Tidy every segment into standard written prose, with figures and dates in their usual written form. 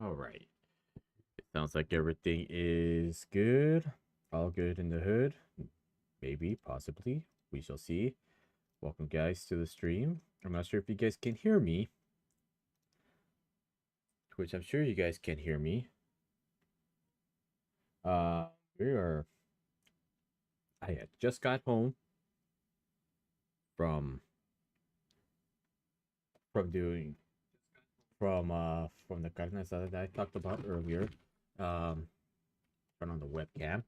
All right. It sounds like everything is good. All good in the hood. Maybe, possibly. We shall see. Welcome, guys, to the stream. I'm not sure if you guys can hear me, which I'm sure you guys can hear me. Uh, we are. I had just got home from doing from the carne asada that I talked about earlier. Run on the webcam.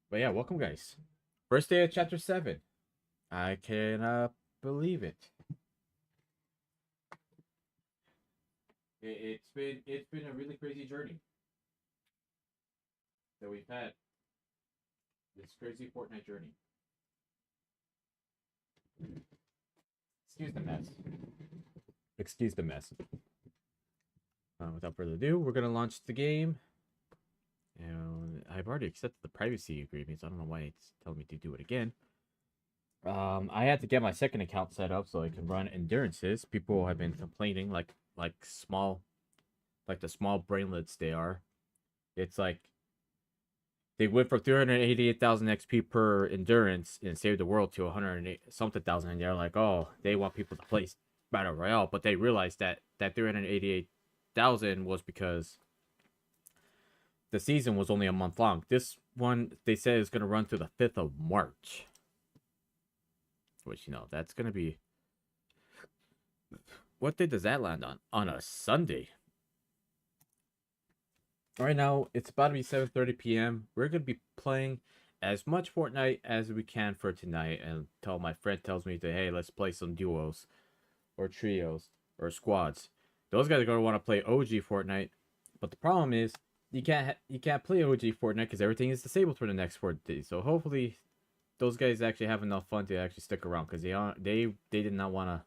But yeah, welcome, guys. First day of chapter 7. I cannot believe it. It's been a really crazy journey that we've had. This crazy Fortnite journey. Excuse the mess. Excuse the mess. Without further ado, we're gonna launch the game. And I've already accepted the privacy agreements. I don't know why it's telling me to do it again. I had to get my second account set up so I can run endurances. People have been complaining, like the small brainlets they are. It's like they went from 388,000 XP per endurance and Save the World to 108 something thousand, and they're like, oh, they want people to play Battle Royale, but they realized that 388,000 was because the season was only a month long. This one, they said, is going to run through the 5th of March. Which, that's going to be... What day does that land on? On a Sunday. Right now, it's about to be 7:30 p.m. We're going to be playing as much Fortnite as we can for tonight until my friend tells me that, hey, let's play some duos or trios or squads. Those guys are going to want to play OG Fortnite, but the problem is you can't play OG Fortnite because everything is disabled for the next 4 days. So hopefully those guys actually have enough fun to actually stick around, because they did not want to.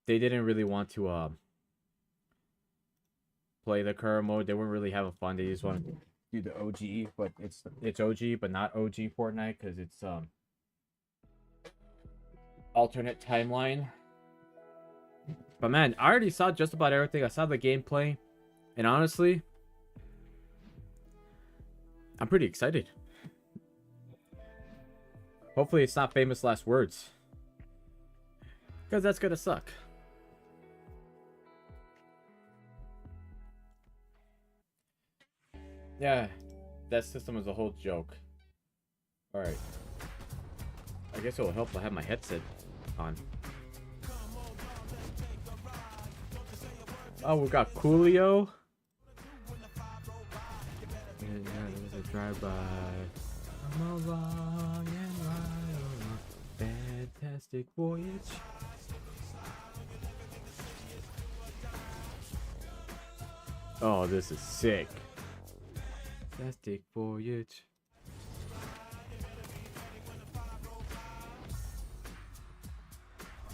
They didn't really want to play the current mode. They weren't really having fun. They just wanted to do the OG, but it's OG, but not OG Fortnite, because it's alternate timeline. But man, I already saw just about everything. I saw the gameplay, and honestly, I'm pretty excited. Hopefully it's not famous last words, because that's gonna suck. Yeah, that system is a whole joke. Alright. I guess it'll help if I have my headset on. Oh, we got Coolio. Yeah, there was a drive-by. I'm along and right on a fantastic voyage. Oh, this is sick. Fantastic voyage.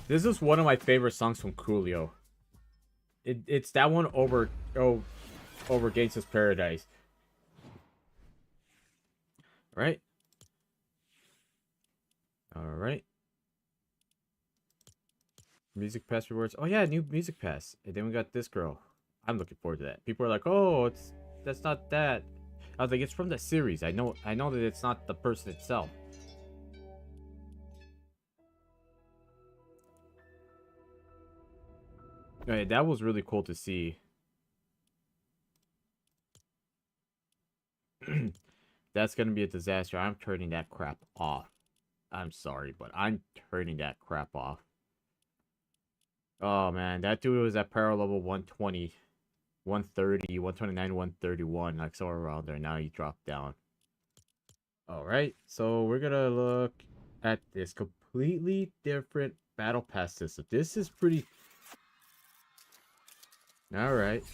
This is one of my favorite songs from Coolio. It's that one over Gangsta's Paradise. Right? Alright. Music Pass rewards. Oh yeah, new Music Pass. And then we got this girl. I'm looking forward to that. People are like, oh, that's not that. I was like, it's from the series. I know that it's not the person itself. Okay, that was really cool to see. That's gonna be a disaster. I'm turning that crap off. I'm sorry, but I'm turning that crap off. Oh man, that dude was at power level 120, 130, 129, 131, like somewhere around there. Now he dropped down. Alright, so we're gonna look at this completely different battle pass system. This is pretty... Alright.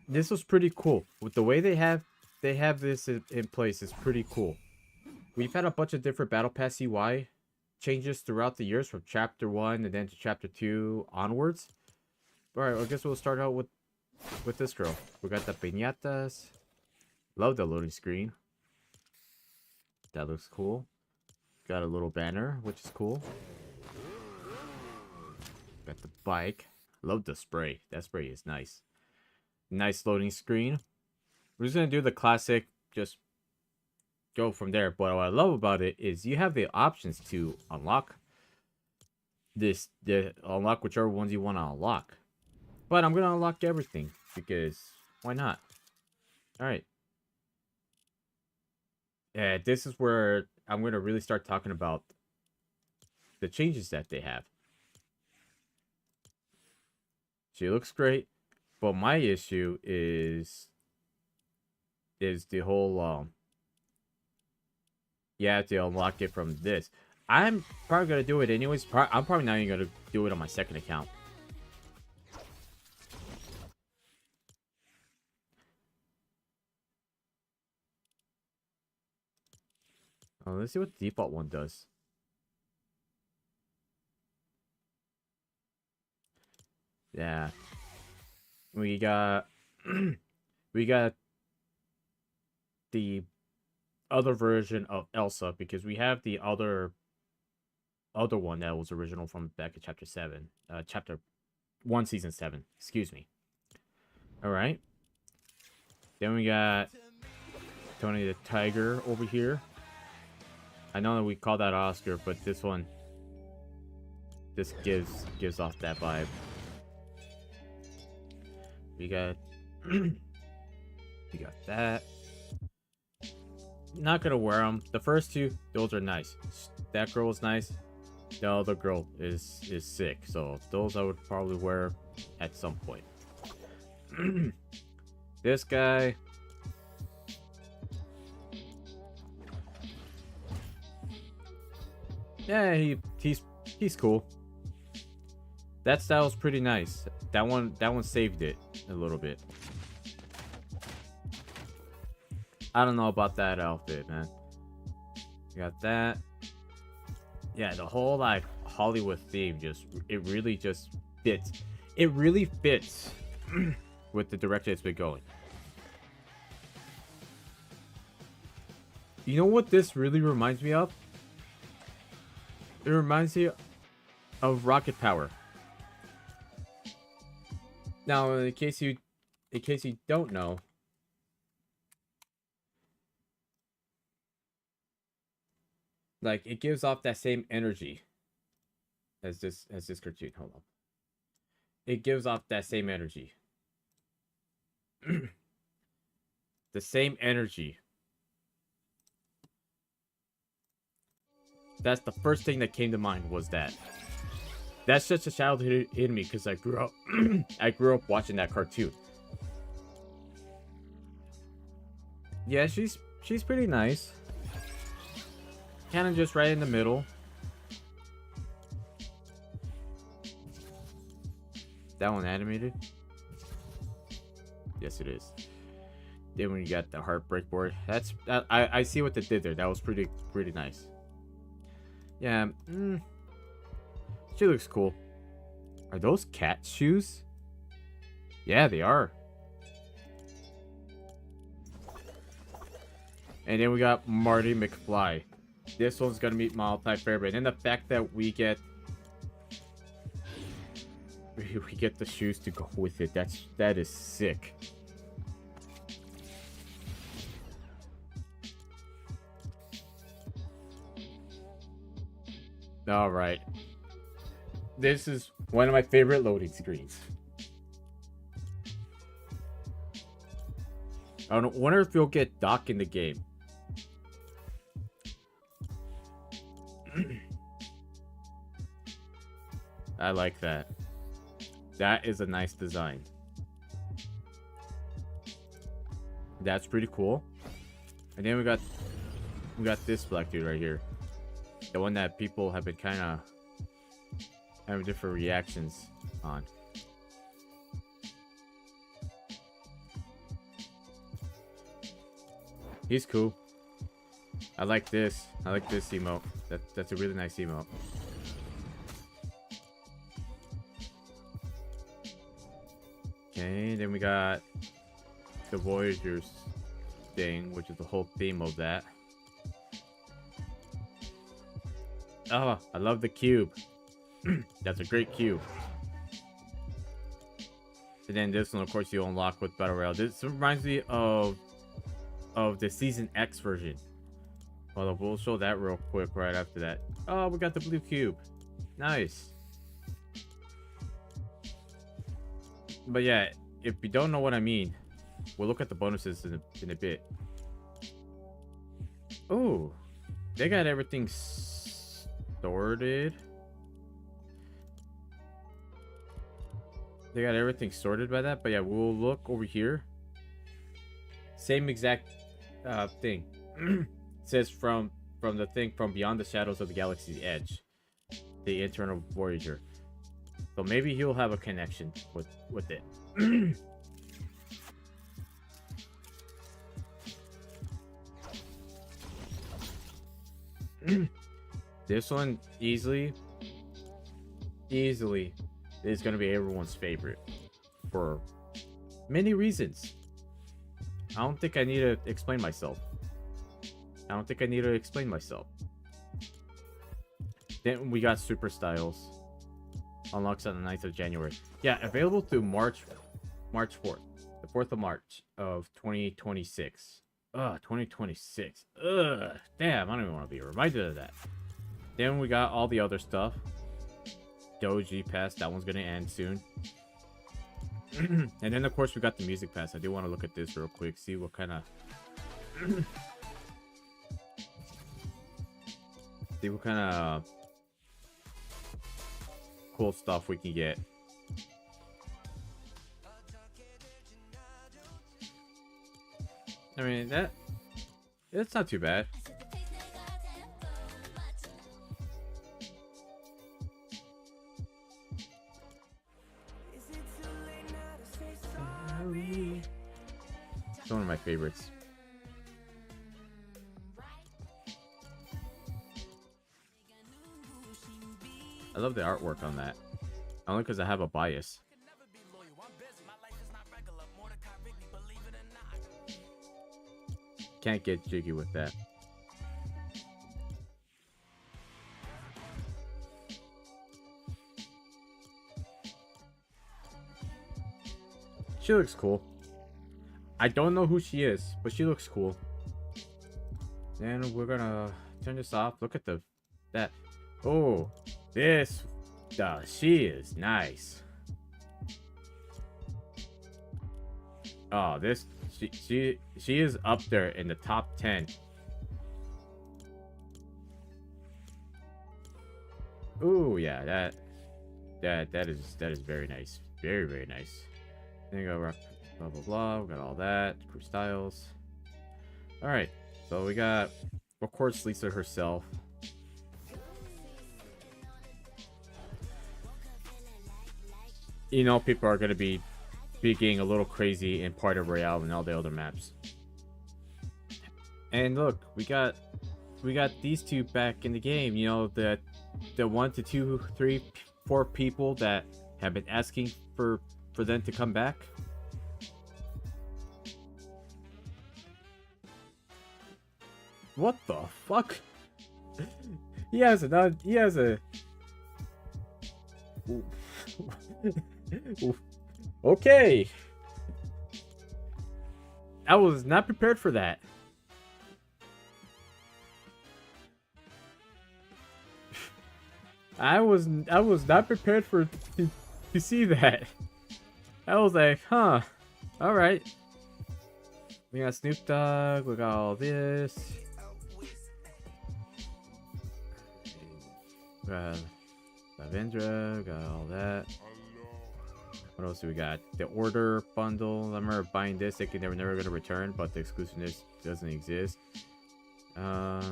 This was pretty cool. With the way they have this in place is pretty cool. We've had a bunch of different battle pass UI changes throughout the years, from chapter 1 and then to chapter 2 onwards. Alright, I guess we'll start out with this girl. We got the piñatas. Love the loading screen. That looks cool. Got a little banner, which is cool. Got the bike. Love the spray. That spray is nice. Nice loading screen. We're just gonna do the classic, just go from there. But what I love about it is you have the options to unlock unlock whichever ones you want to unlock. But I'm gonna unlock everything because why not? All right. Yeah, this is where I'm gonna really start talking about the changes that they have. She looks great, but my issue is the whole you have to unlock it from this. I'm probably gonna do it anyways. I'm probably not even gonna do it on my second account. Oh, let's see what the default one does. Yeah, we got we got the other version of Elsa because we have the other one that was original from back in chapter 7, chapter 1, season 7. Excuse me. All right. Then we got Tony the Tiger over here. I know that we call that Oscar, but this one, this gives off that vibe. We got we got that. Not gonna wear them. The first two, those are nice. That girl is nice. The other girl is sick. So those I would probably wear at some point. This guy. Yeah, he's cool. That style's pretty nice. That one saved it a little bit. I don't know about that outfit, man. You got that. Yeah, the whole like Hollywood theme it really just fits. It really fits with the direction it's been going. You know what this really reminds me of? It reminds me of Rocket Power. Now, in case you don't know, like it gives off that same energy as this cartoon. Hold on. It gives off that same energy. The same energy. That's the first thing that came to mind was that. That's just a childhood in me because I grew up I grew up watching that cartoon. Yeah, she's pretty nice. Kind of just right in the middle. That one animated? Yes, it is. Then when you got the heartbreak board, I see what they did there. That was pretty nice. Yeah, she looks cool. Are those cat shoes? Yeah, they are. And then we got Marty McFly. This one's gonna meet my all-time favorite. And the fact that we get the shoes to go with it, that is sick. All right. This is one of my favorite loading screens. I wonder if you'll get Doc in the game. I like that. That is a nice design. That's pretty cool. And then we got this black dude right here. The one that people have been kind of having different reactions on. He's cool. I like this. I like this emote. That's a really nice emote. Okay, then we got the Voyagers thing, which is the whole theme of that. Oh, I love the cube. That's a great cube. And then this one, of course, you unlock with Battle Royale. This reminds me of the Season X version. Well, we'll show that real quick right after that. Oh, we got the blue cube. Nice. But yeah, if you don't know what I mean, we'll look at the bonuses in a bit. Oh, they got everything sorted. They got everything sorted by that. But yeah, we'll look over here. Same exact thing. It says from the thing from Beyond the Shadows of the Galaxy's Edge, the Eternal Voyager. So maybe he'll have a connection with it. This one easily is gonna be everyone's favorite for many reasons. I don't think I need to explain myself. Then we got Super Styles. Unlocks on the 9th of January. Yeah, available through March 4th. The 4th of March of 2026. 2026. Damn, I don't even want to be reminded of that. Then we got all the other stuff. Doji Pass, that one's gonna end soon. And then of course we got the Music Pass. I do want to look at this real quick, see what kind of cool stuff we can get. I mean, that's not too bad. It's one of my favorites. I love the artwork on that. Only because I have a bias. Can't get jiggy with that. She looks cool. I don't know who she is, but she looks cool. Then we're gonna turn this off. Look at that. Oh, this. She is nice. Oh, this. She is up there in the top 10. Oh yeah, that is very nice. Very, very nice. Then you go rock, blah blah blah. We got all that. Crew Styles. All right, so we got, of course, Lisa herself. You know, people are gonna be getting a little crazy in Part of Royale and all the other maps. And look, we got these two back in the game. You know, the 1 to 2, 3, 4 people that have been asking for them to come back. What the fuck? He has a okay. I was not prepared for that. I was not prepared to see that. I was like, huh. Alright. We got Snoop Dogg, we got all this. We got Lavendra, we got all that. What else do we got? The Order bundle. I remember buying this, thinking they were never going to return, but the exclusiveness doesn't exist. Yeah,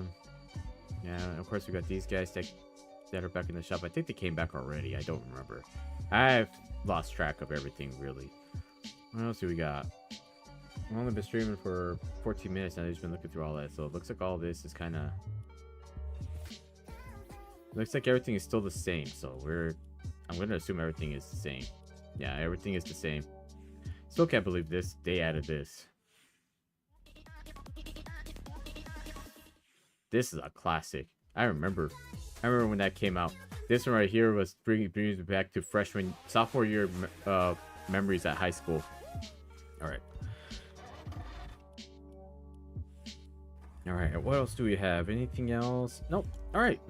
of course we got these guys that are back in the shop. I think they came back already. I don't remember. I've lost track of everything, really. What else do we got? I've only been streaming for 14 minutes, and I've just been looking through all that. So it looks like all this is kind of... Looks like everything is still the same. So I'm going to assume everything is the same. Yeah, everything is the same. Still can't believe they added this. This is a classic. I remember when that came out. This one right here was brings me back to sophomore year memories at high school. All right. All right. What else do we have? Anything else? Nope. All right.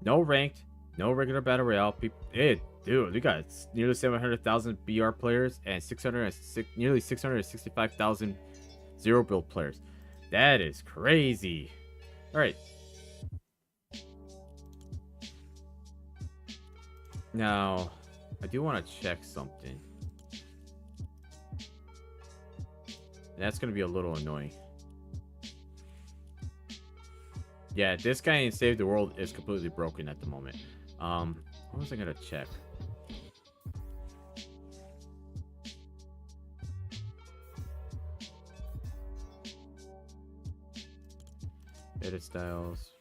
No ranked, no regular battle royale. Hey, dude, we got nearly 700,000 BR players and nearly 665,000 zero build players. That is crazy. All right. Now, I do want to check something. That's going to be a little annoying. Yeah, this guy in Save the World is completely broken at the moment. What was I going to check? Edit styles.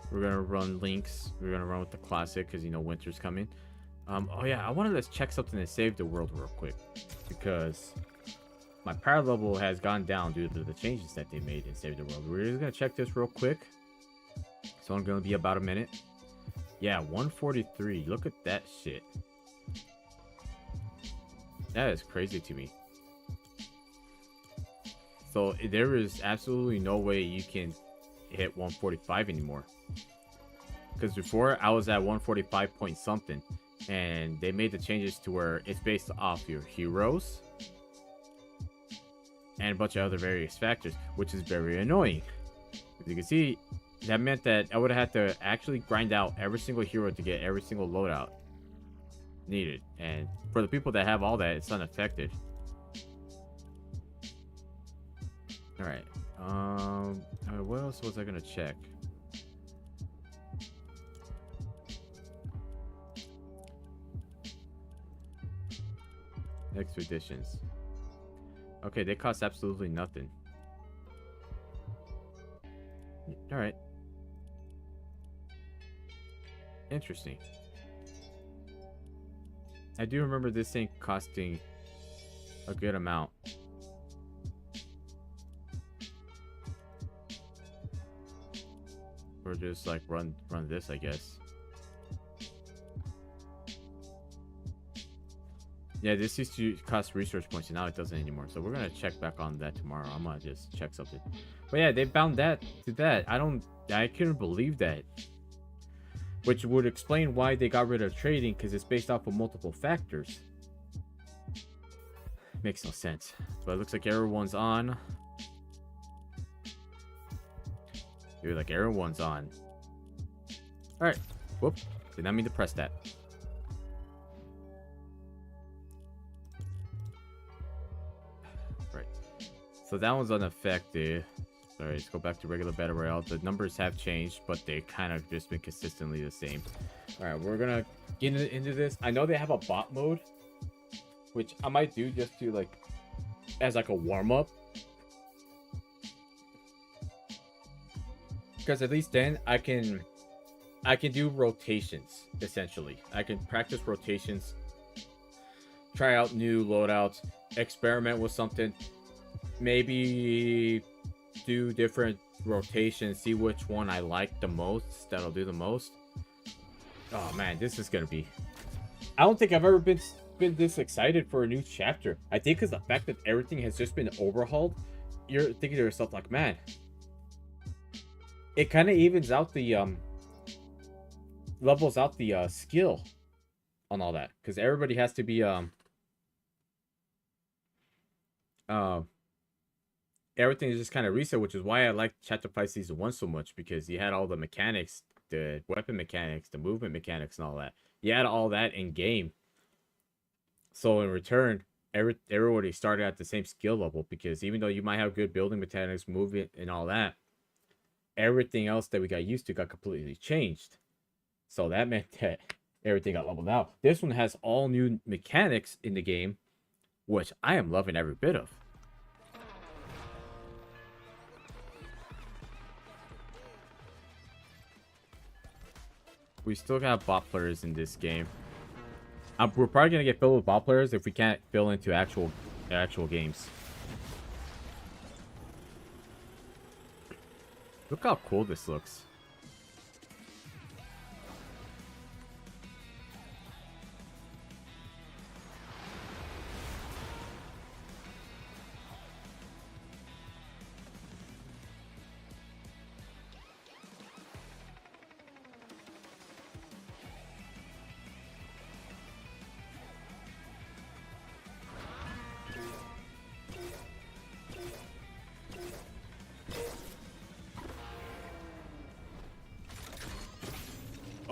We're gonna run links. We're gonna run with the classic because you know winter's coming. Oh yeah, I wanted to check something to Save the World real quick because my power level has gone down due to the changes that they made in Save the World. We're just gonna check this real quick. So I'm gonna be about a minute. Yeah, 143. Look at that shit. That is crazy to me. So there is absolutely no way you can hit 145 anymore. Because before I was at 145 point something, and they made the changes to where it's based off your heroes and a bunch of other various factors, which is very annoying. As you can see, that meant that I would have had to actually grind out every single hero to get every single loadout needed, and for the people that have all that, it's unaffected. All right. What else was I gonna check? Expeditions. Okay, they cost absolutely nothing. All right. Interesting. I do remember this thing costing a good amount. Or just like run this, I guess. Yeah, this used to cost research points, and now it doesn't anymore. So we're gonna check back on that tomorrow. I'm gonna just check something. But yeah, they bound that to that. I couldn't believe that. Which would explain why they got rid of trading, because it's based off of multiple factors. Makes no sense. But it looks like everyone's on. Dude, like everyone's on. Alright. Whoop. Did not mean to press that. Right. So that one's unaffected. Sorry, let's go back to regular battle royale. The numbers have changed, but they kind of just been consistently the same. Alright, we're gonna get into this. I know they have a bot mode, which I might do just to like as like a warm-up. Because at least then I can do rotations, essentially. I can practice rotations, try out new loadouts, experiment with something, maybe do different rotations, see which one I like the most, that'll do the most. Oh man, this is gonna be... I don't think I've ever been this excited for a new chapter. I think because the fact that everything has just been overhauled, you're thinking to yourself like, man, it kind of evens out the levels out the skill on all that, because everybody has to be everything is just kind of reset, which is why I like Chapter 5 Season 1 so much, because you had all the mechanics, the weapon mechanics, the movement mechanics, and all that. You had all that in game. So in return, everybody started at the same skill level, because even though you might have good building mechanics, movement, and all that, everything else that we got used to got completely changed. So that meant that everything got leveled out. This one has all new mechanics in the game, which I am loving every bit of. We still got bot players in this game. We're probably gonna get filled with bot players if we can't fill into actual games. Look how cool this looks.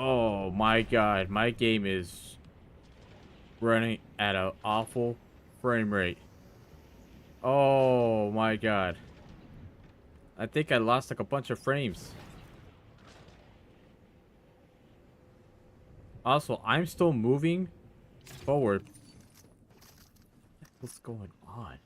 Oh my god, my game is running at an awful frame rate. Oh my god. I think I lost like a bunch of frames. Also, I'm still moving forward. What's going on?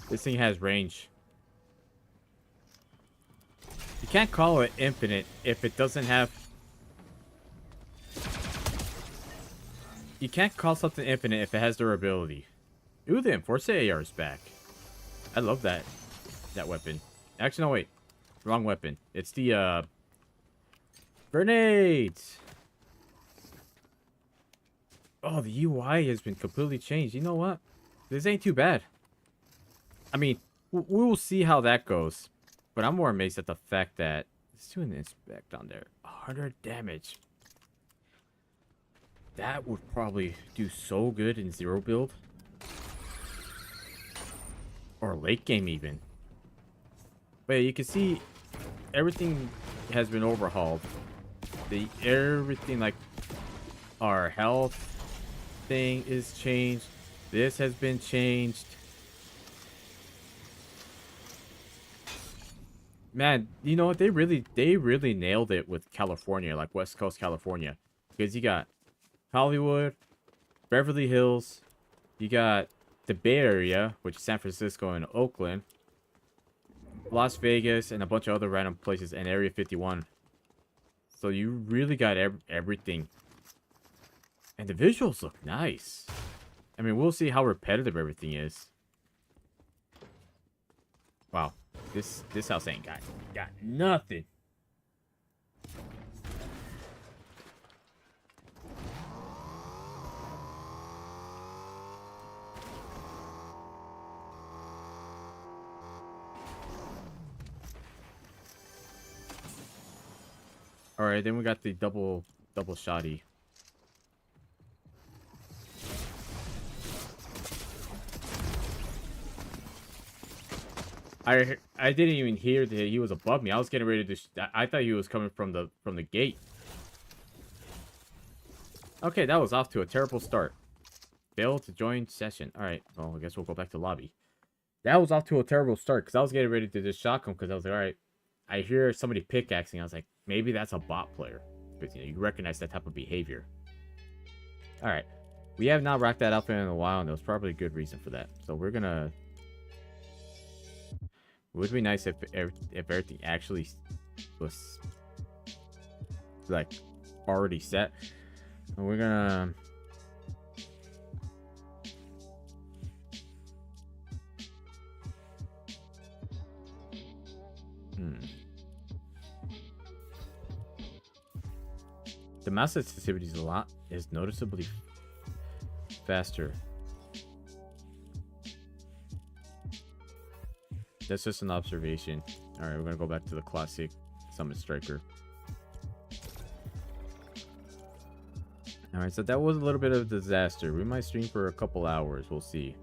This thing has range. You can't call it infinite if it doesn't have... You can't call something infinite if it has durability. Ooh, the Enforcer AR is back. I love that weapon. Actually, no, wait. Wrong weapon. It's the, grenades! Oh, the UI has been completely changed. You know what? This ain't too bad. I mean, we will see how that goes. But I'm more amazed at the fact that it's doing the inspect on there. 100 damage. That would probably do so good in zero build. Or late game even. But yeah, you can see everything has been overhauled. Everything, like our health thing is changed. This has been changed. Man, you know what? They really nailed it with California, like West Coast California. Because you got Hollywood, Beverly Hills, you got the Bay Area, which is San Francisco and Oakland, Las Vegas, and a bunch of other random places, and Area 51. So you really got everything. And the visuals look nice. I mean, we'll see how repetitive everything is. Wow. This house ain't got nothing. All right, then we got the double shotty. I didn't even hear that he was above me. I was getting ready to... I thought he was coming from the gate. Okay, that was off to a terrible start. Failed to join session. All right, well, I guess we'll go back to lobby. That was off to a terrible start because I was getting ready to just shock him because I was like, all right, I hear somebody pickaxing. I was like, maybe that's a bot player. Because, you know, you recognize that type of behavior. All right. We have not racked that up in a while, and there was probably a good reason for that. So we're going to... It would be nice if everything actually was, like, already set. And we're gonna... The mouse sensitivity is noticeably faster. That's just an observation. Alright, we're gonna go back to the classic Summit Striker. Alright, so that was a little bit of a disaster. We might stream for a couple hours. We'll see.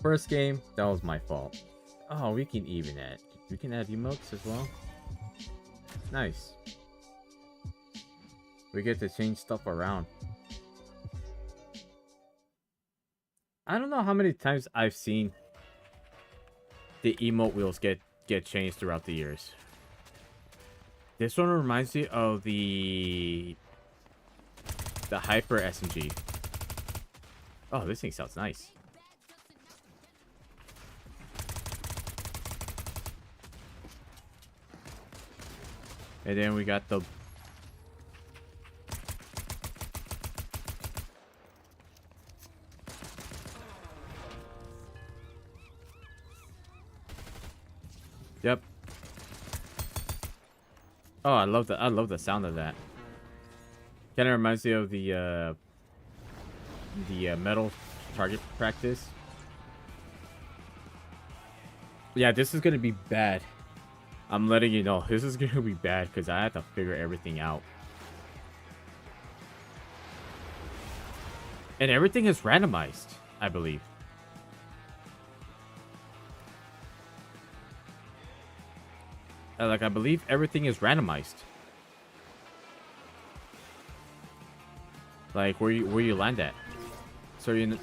First game, that was my fault. Oh, we can even add. We can add emotes as well. It's nice. We get to change stuff around. I don't know how many times I've seen the emote wheels get changed throughout the years. This one reminds me of the Hyper SMG. Oh, this thing sounds nice. And then we got the... Yep. Oh, I love the sound of that. Kind of reminds me of the metal target practice. Yeah, this is gonna be bad. I'm letting you know, this is gonna be bad because I have to figure everything out. And everything is randomized, I believe. Like, I believe everything is randomized. Like, where you land at. So it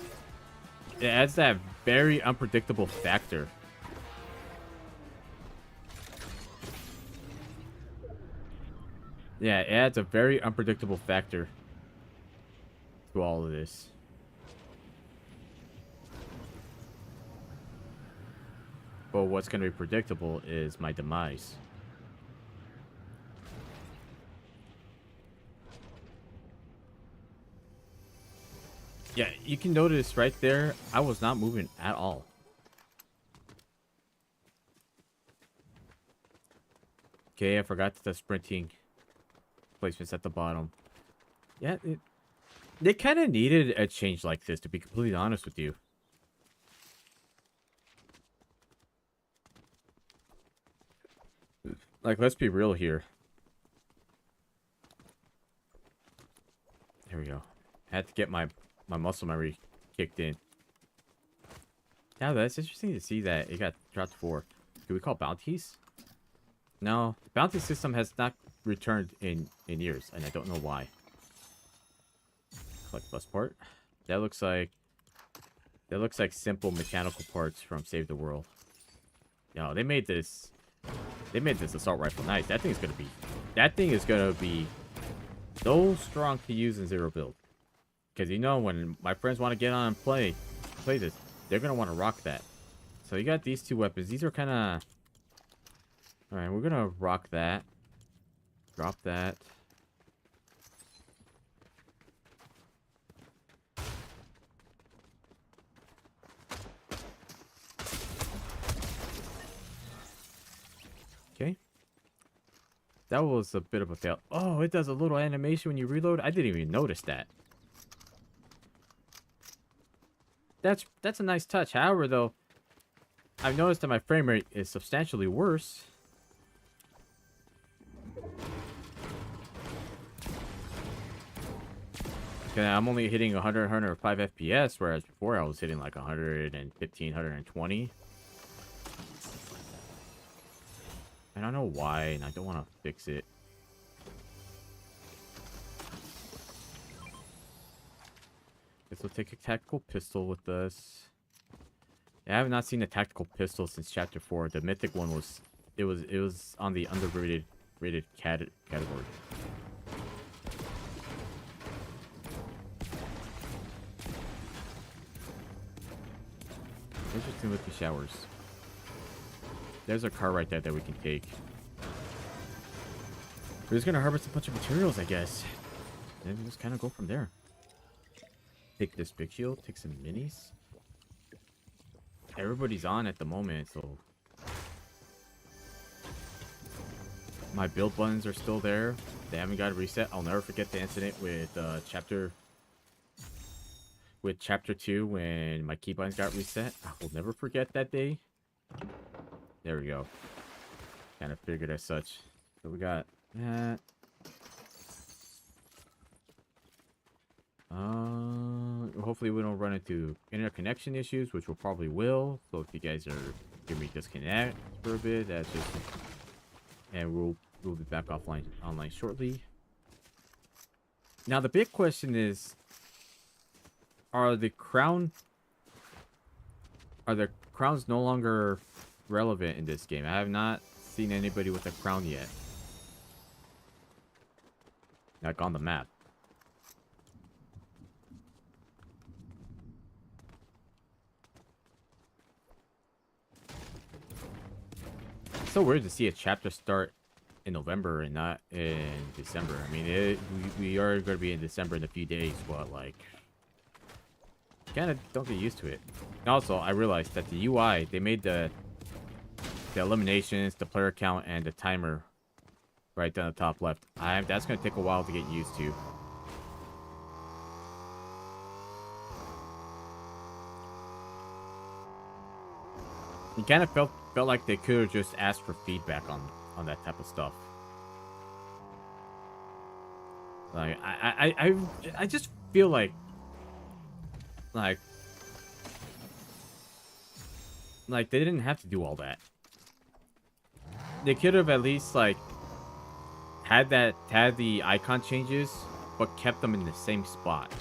adds that very unpredictable factor. Yeah, it adds a very unpredictable factor to all of this. But what's going to be predictable is my demise. Yeah, you can notice right there, I was not moving at all. Okay, I forgot the sprinting placements at the bottom. Yeah, they kind of needed a change like this, to be completely honest with you. Like, let's be real here. There we go. I had to get my muscle memory kicked in. Yeah, that's interesting to see that it got dropped for. Do we call bounties? No, the bounty system has not returned in years, and I don't know why. Collect bus part. That looks like simple mechanical parts from Save the World. Yo, they made this assault rifle nice. That thing is gonna be so strong to use in zero build. Because you know, when my friends want to get on and play this, they're gonna want to rock that. So you got these two weapons. These are kind of... Alright, we're gonna rock that. Drop that. Okay. That was a bit of a fail. Oh, it does a little animation when you reload. I didn't even notice that. That's a nice touch. However, though, I've noticed that my frame rate is substantially worse. Okay, I'm only hitting 100, 105 FPS, whereas before I was hitting like 115, 120. I don't know why, and I don't want to fix it. Guess we'll take a tactical pistol with us. Yeah, I have not seen a tactical pistol since chapter 4. The mythic one was it was on the underrated category. Interesting with the showers. There's a car right there that we can take. We're just gonna harvest a bunch of materials, I guess. Then we just kind of go from there. Take this big shield, take some minis. Everybody's on at the moment, so... My build buttons are still there. They haven't got a reset. I'll never forget the incident with chapter 2 when my key buttons got reset. I will never forget that day. There we go. Kind of figured as such. So we got that. Hopefully we don't run into internet connection issues, which we probably will. So if you guys are hearing me disconnect for a bit, that's just... And we'll be back online shortly. Now the big question is, are the crowns no longer relevant in this game? I have not seen anybody with a crown yet. Like on the map. It's so weird to see a chapter start in November and not in December. I mean, we are going to be in December in a few days, but like, kind of don't get used to it. And also, I realized that the UI, they made the eliminations, the player count, and the timer right down the top left. That's going to take a while to get used to. It kind of felt like they could have just asked for feedback on that type of stuff. Like I just feel like they didn't have to do all that. They could have at least like had the icon changes, but kept them in the same spot.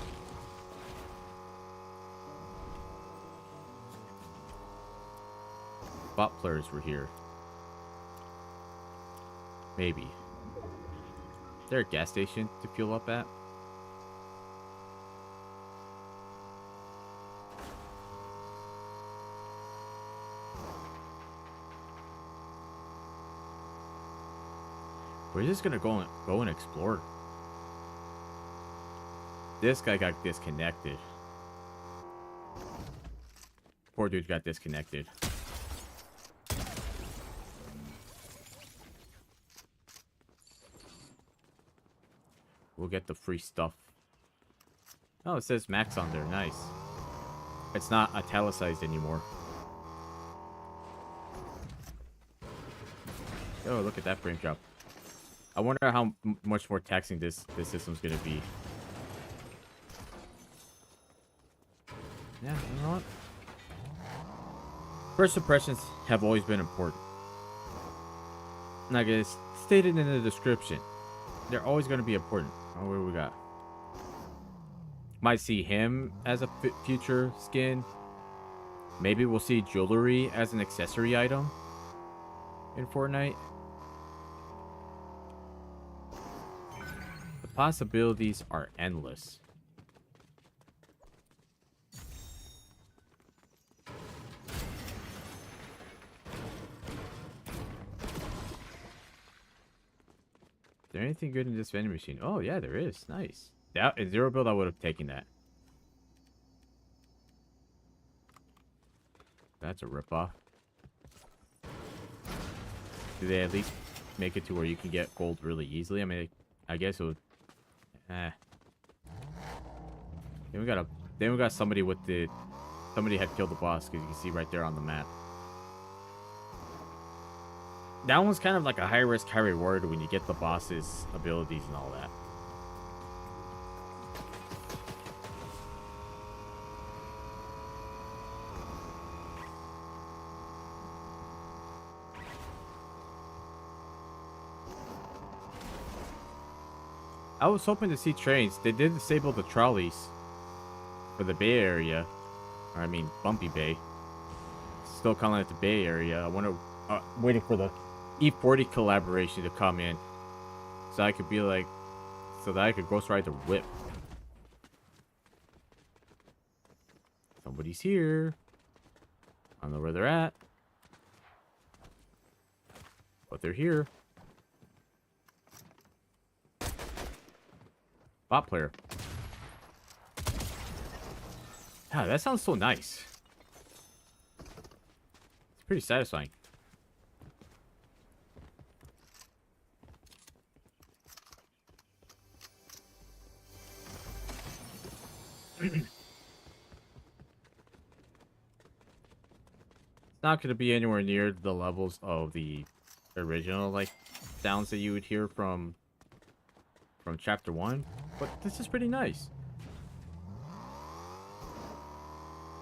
Bot players were here. Maybe. Is there a gas station to fuel up at? We're just gonna go and explore. This guy got disconnected. Poor dude got disconnected. We'll get the free stuff. Oh, it says max on there. Nice. It's not italicized anymore. Oh, look at that frame drop. I wonder how much more taxing this system's gonna be. Yeah, you know what? First impressions have always been important. Like it's stated in the description, they're always going to be important. Oh, what do we got? Might see him as a future skin. Maybe we'll see jewelry as an accessory item in Fortnite. The possibilities are endless. Is there anything good in this vending machine? Oh, yeah, there is. Nice. That is zero build. I would have taken that. That's a ripoff. Do they at least make it to where you can get gold really easily? I mean, I guess it would. Then we got somebody with the. Somebody had killed the boss, because you can see right there on the map. That one's kind of like a high risk, high reward when you get the boss's abilities and all that. I was hoping to see trains. They did disable the trolleys for the Bay Area. Or I mean, Bumpy Bay. Still calling it the Bay Area. I wonder, waiting for the E40 collaboration to come in, so I could be like, so that I could ghost ride the whip. Somebody's here. I don't know where they're at, but they're here. Bot player. Ah, that sounds so nice. It's pretty satisfying. It's not going to be anywhere near the levels of the original like sounds that you would hear from chapter 1, but this is pretty nice.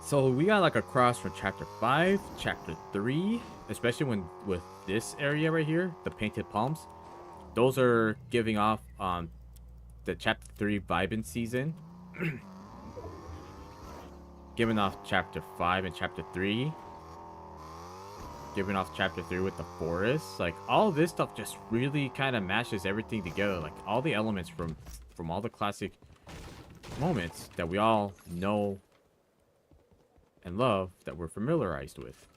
So we got like a cross from chapter 5, chapter 3, especially with this area right here, the painted palms. those are giving off the chapter 3 vibing season, giving off chapter 5 and chapter 3, giving off chapter 3 with the forest. Like, all this stuff just really kind of mashes everything together. Like, all the elements from all the classic moments that we all know and love, that we're familiarized with.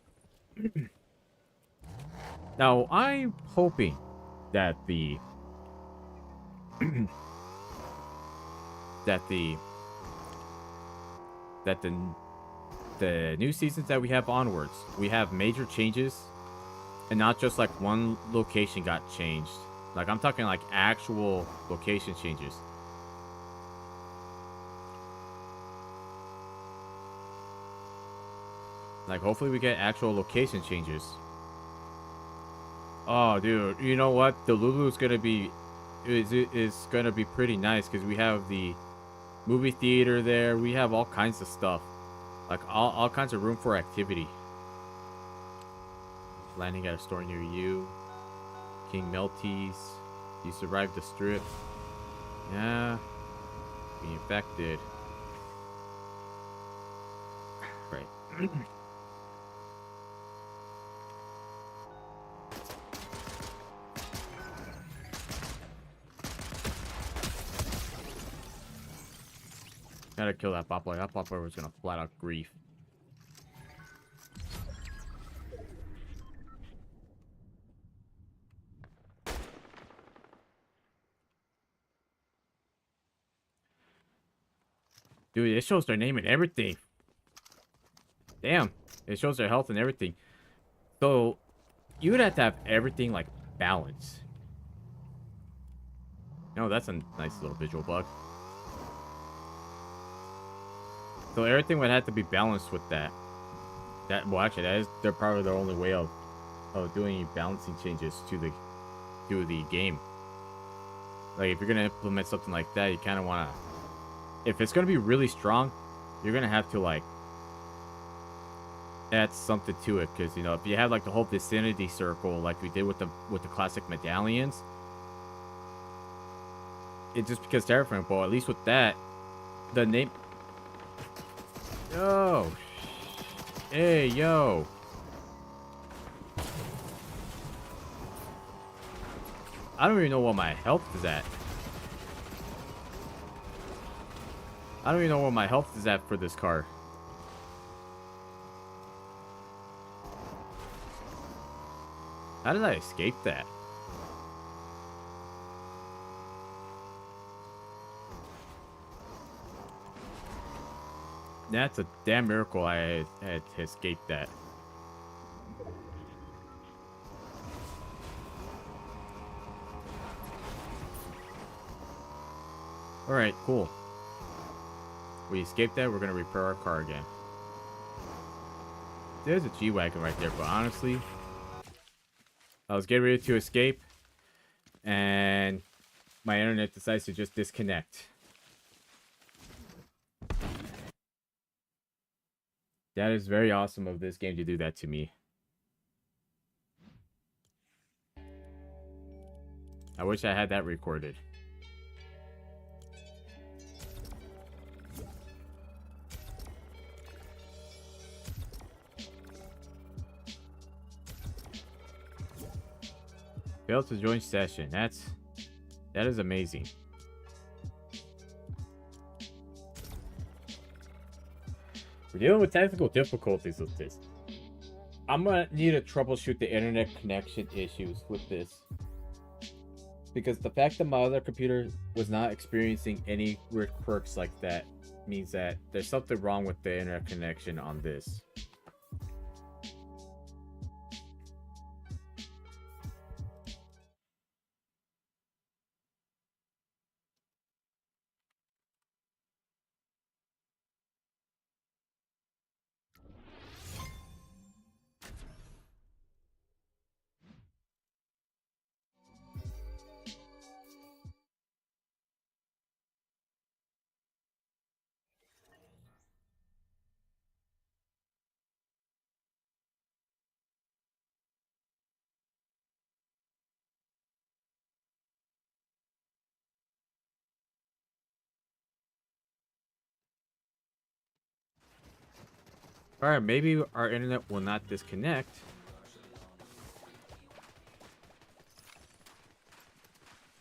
Now, I'm hoping that that the that the new seasons that we have onwards, we have major changes, and not just like one location got changed. Like, I'm talking like actual location changes. Like, hopefully we get actual location changes. Oh, dude, you know what? The Lulu's gonna be is gonna be pretty nice because we have the movie theater there. We have all kinds of stuff, like all kinds of room for activity. Landing at a store near you. King Melties. You survived the strip. Yeah. Be infected. Right. Gotta kill that bot boy. That bot boy was gonna flat out grief. Dude, it shows their name and everything. Damn. It shows their health and everything. So, you would have to have everything, like, balanced. No, that's a nice little visual bug. So, everything would have to be balanced with that. Well, actually, that is probably the only way of doing any balancing changes to the game. Like, if you're gonna implement something like that, you kind of want to... If it's gonna be really strong, you're gonna have to, like, add something to it, because, you know, if you have like the whole vicinity circle like we did with the classic medallions, it just becomes terrifying. But at least with that, the name... Yo, hey, yo, I don't even know what my health is at. I don't even know what my health is at for this car. How did I escape that? That's a damn miracle I had escaped that. Alright, cool. We escaped that. We're going to repair our car again. There's a G-Wagon right there, but honestly, I was getting ready to escape, and my internet decides to just disconnect. That is very awesome of this game to do that to me. I wish I had that recorded. Failed to join session. That is amazing. We're dealing with technical difficulties with this. I'm gonna need to troubleshoot the internet connection issues with this, because the fact that my other computer was not experiencing any weird quirks like that means that there's something wrong with the internet connection on this. Alright, maybe our internet will not disconnect.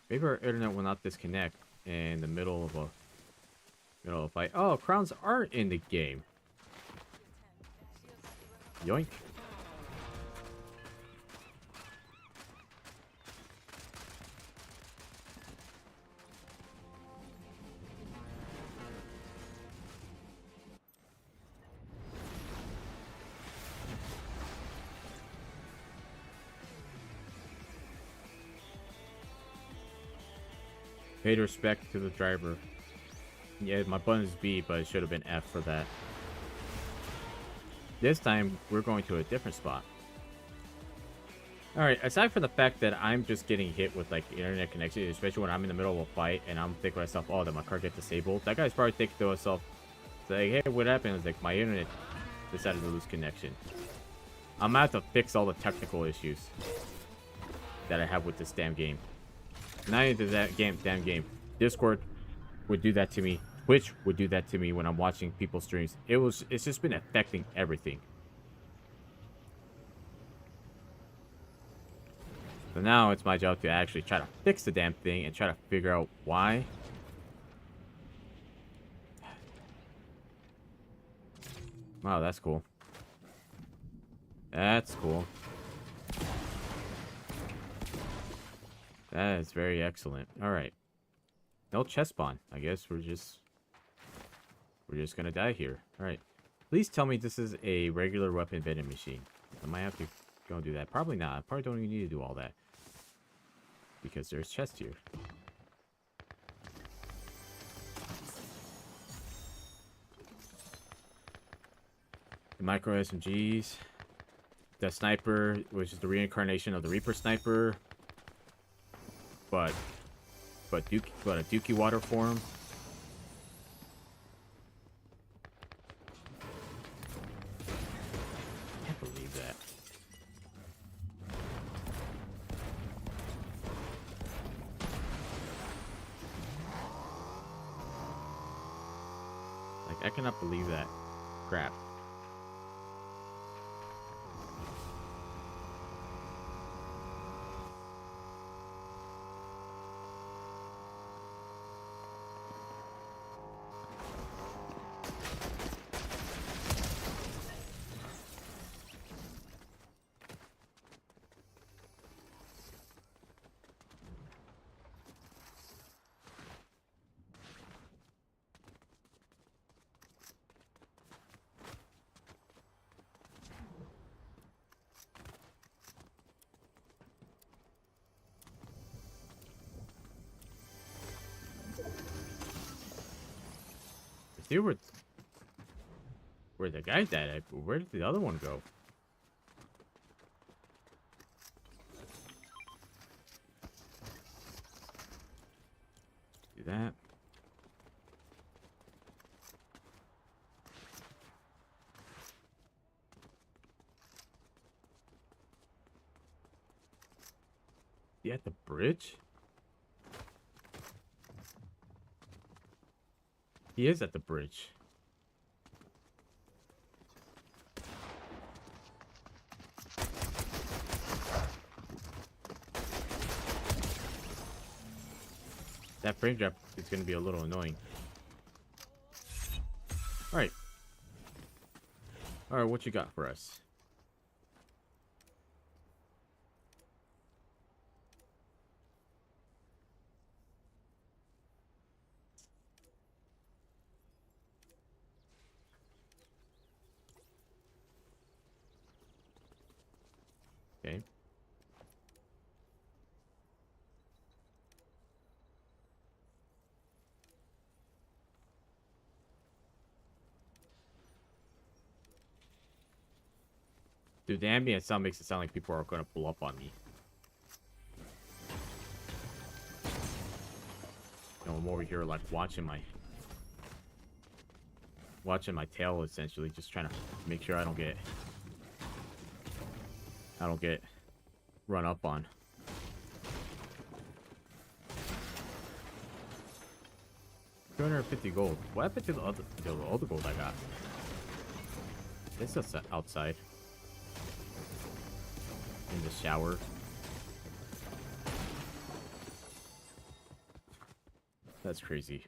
Maybe our internet will not disconnect in the middle of a fight. Oh, crowns aren't in the game. Yoink. Paid respect to the driver. Yeah, my button is B, but it should have been F for that. This time, we're going to a different spot. Alright, aside from the fact that I'm just getting hit with, like, internet connection, especially when I'm in the middle of a fight, and I'm thinking to myself, oh, did my car get disabled? That guy's probably thinking to himself, like, hey, what happened? It's like, my internet decided to lose connection. I'm gonna have to fix all the technical issues that I have with this damn game. Not into that damn game. Discord would do that to me. Twitch would do that to me when I'm watching people's streams. It's just been affecting everything. So now it's my job to actually try to fix the damn thing and try to figure out why. Wow, that's cool. That's cool. That is very excellent. Alright. No chest spawn. I guess we're just gonna die here. Alright. Please tell me this is a regular weapon vending machine. I might have to go and do that. Probably not. I probably don't even need to do all that. Because there's chests here. The micro SMGs. The sniper, which is the reincarnation of the Reaper sniper. But a Dookie water form. I can't believe that. Like, I cannot believe that. Crap. See where the guy died. Where did the other one go? Do that. He at the bridge? He is at the bridge. That frame drop is going to be a little annoying. Alright. Alright, what you got for us? Okay. Dude, the ambient sound makes it sound like people are going to pull up on me. You know, I'm over here like watching my tail, essentially, just trying to make sure I don't get run up on. $250 gold. What happened to the other gold I got? It's just outside. In the shower. That's crazy.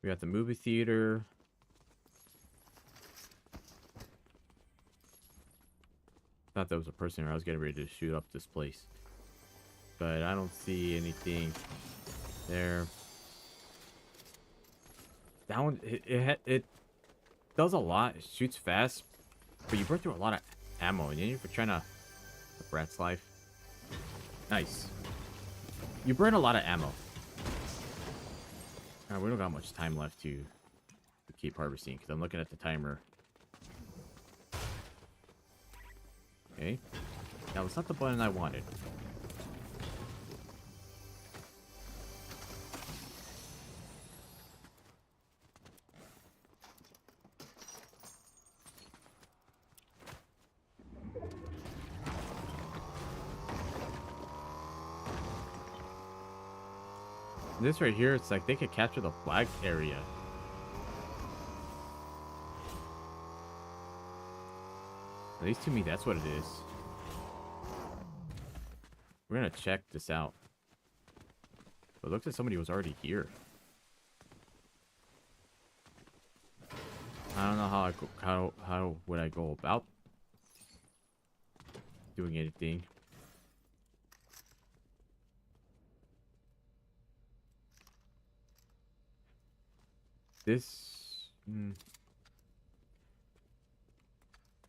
We got the movie theater. Thought there was a person here. I was getting ready to shoot up this place. But I don't see anything there. That one, it does a lot. It shoots fast. But you burn through a lot of ammo. And then you're trying to... The Brat's life. Nice. You burn a lot of ammo. Alright, we don't got much time left to keep harvesting. Because I'm looking at the timer. Okay. That was not the button I wanted. This right here, it's like they could capture the flag area. At least to me, that's what it is. We're gonna check this out. But it looks like somebody was already here. I don't know how would I go about doing anything. This...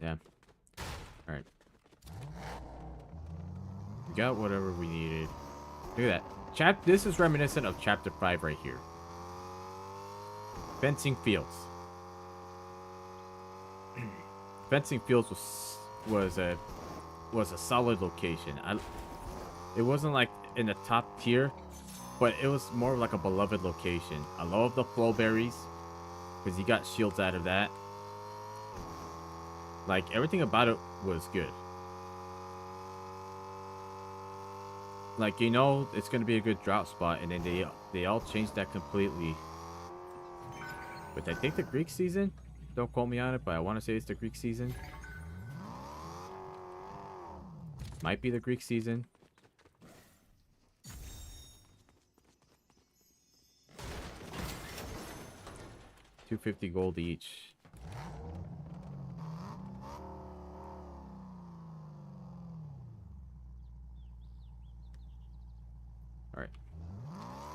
Yeah. Alright. We got whatever we needed. Look at that. This is reminiscent of Chapter 5 right here. Fencing Fields. Fencing Fields was a solid location. It wasn't like in the top tier, but it was more like a beloved location. I love the flowberries because you got shields out of that. Like everything about it was good. Like, you know, it's gonna be a good drop spot, and then they all changed that completely. But I think the Greek season, don't quote me on it, but I want to say it's the Greek season. Might be the Greek season. $250 gold each. Alright.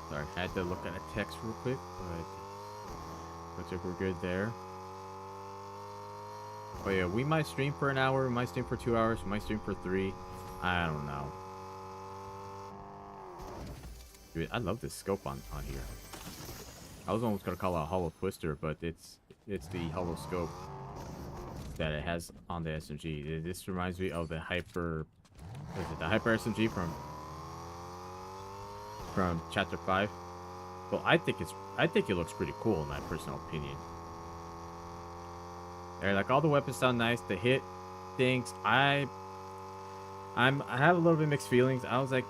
Sorry, I had to look at a text real quick, but looks like we're good there. Oh yeah, we might stream for an hour, we might stream for 2 hours, we might stream for 3. I don't know. Dude, I love this scope on here. I was almost gonna call it a hollow twister, but it's the hollow scope that it has on the SMG. This reminds me of the hyper, what is it, the hyper SMG from Chapter 5. Well, I think it looks pretty cool in my personal opinion. Like all the weapons sound nice. The hit things, I have a little bit mixed feelings. I was like,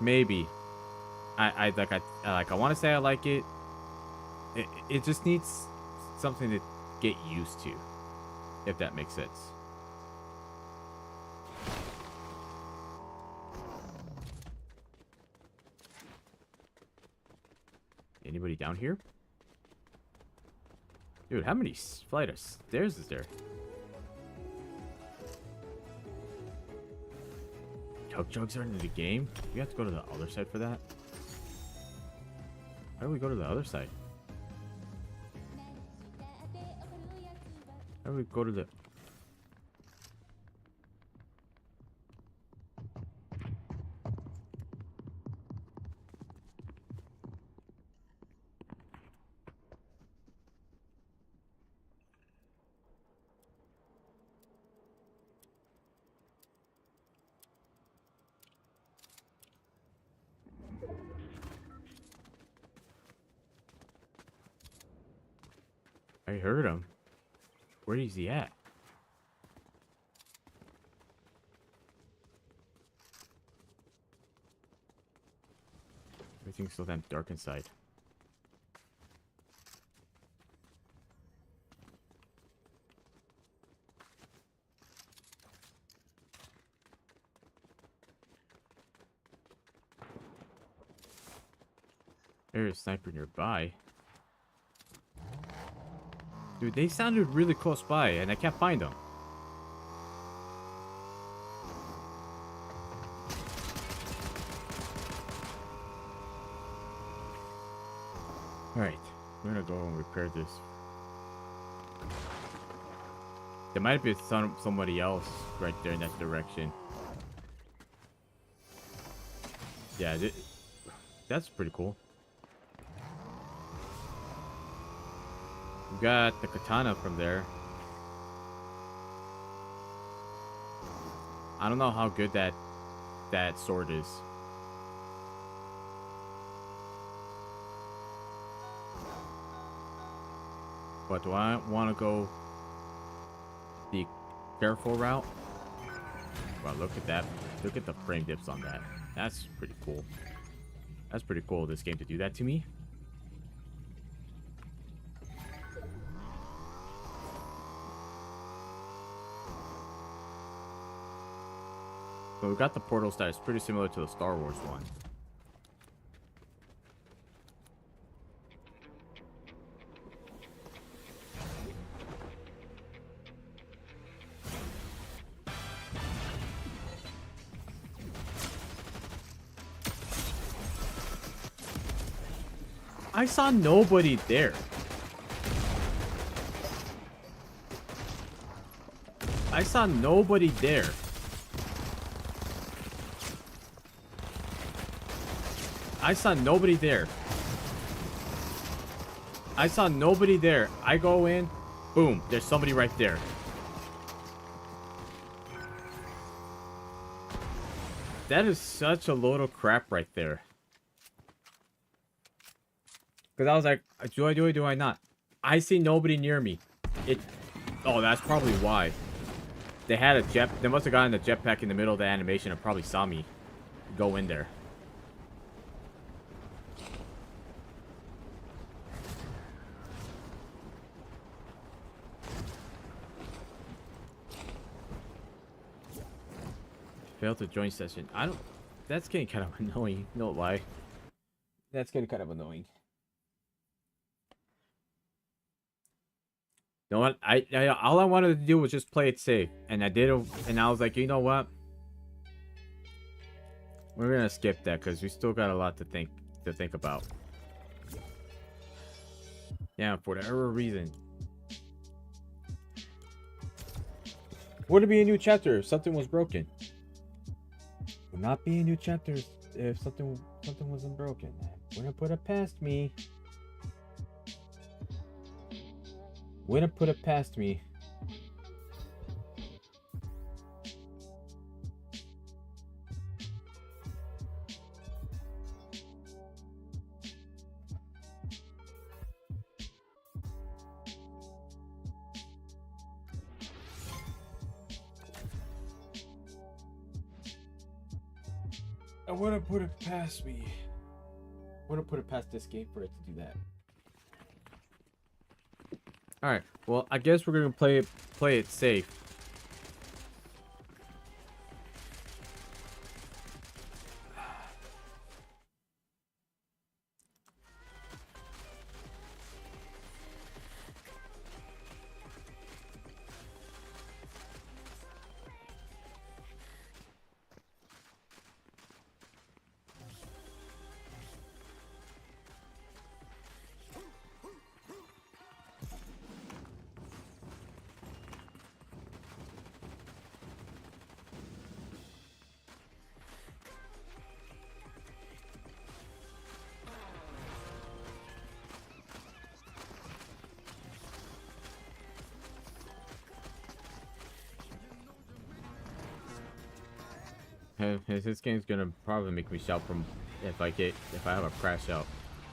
maybe. I want to say I like it. It just needs something to get used to, if that makes sense. Anybody down here? Dude, how many flight of stairs is there? Chug Jugs are in the game? We have to go to the other side for that? How do we go to the other side? How do we go to the... I heard him. Where is he at? Everything's so damn dark inside. There's a sniper nearby. Dude, they sounded really close by, and I can't find them. Alright, we're gonna go and repair this. There might be somebody else right there in that direction. Yeah, that's pretty cool. We got the katana from there. I don't know how good that sword is. But do I want to go the careful route? Wow, look at that. Look at the frame dips on that. That's pretty cool. That's pretty cool, this game, to do that to me. But we got the portal status pretty similar to the Star Wars one. I saw nobody there. I saw nobody there. I saw nobody there. I saw nobody there. I go in. Boom. There's somebody right there. That is such a load of crap right there. Because I was like, do I do it? Do I not? I see nobody near me. Oh, that's probably why. They had a they must have gotten a jetpack in the middle of the animation and probably saw me go in there. Failed to join session. That's getting kind of annoying. No lie. That's getting kind of annoying. You know what? All I wanted to do was just play it safe, and I did it. And I was like, you know what? We're gonna skip that because we still got a lot to think about. Yeah, for whatever reason. Would it be a new chapter if something was broken? Would not be a new chapter if something wasn't broken. Wouldn't put it past me. Wouldn't put it past me. I wouldn't put it past me. Wouldn't put it past this game for it to do that. Alright, well, I guess we're gonna play it safe. This game's gonna probably make me shout from if I have a crash out,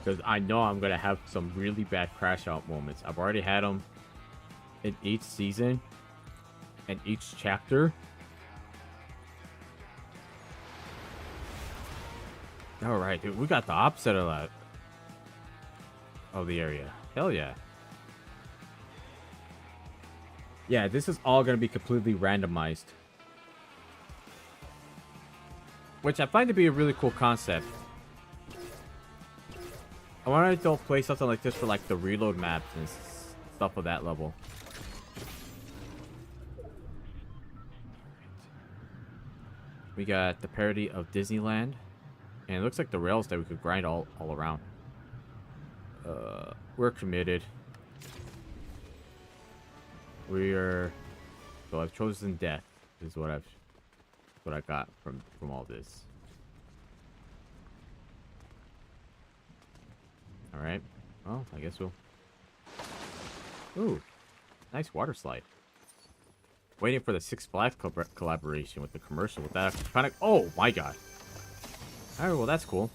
because I know I'm gonna have some really bad crash out moments. I've already had them in each season and each chapter. All right, dude. We got the opposite of that. Of the area. Hell yeah. Yeah, this is all going to be completely randomized. Which I find to be a really cool concept. I wonder if they'll play something like this for like the reload maps and stuff of that level. We got the parody of Disneyland. And it looks like the rails that we could grind all around. We're committed. So I've chosen death. Is what I got from all this. All right. Well, I guess we'll. Ooh, nice water slide. Waiting for the Six Flags collaboration with the commercial with that kind of. Oh my god. All right, well that's cool.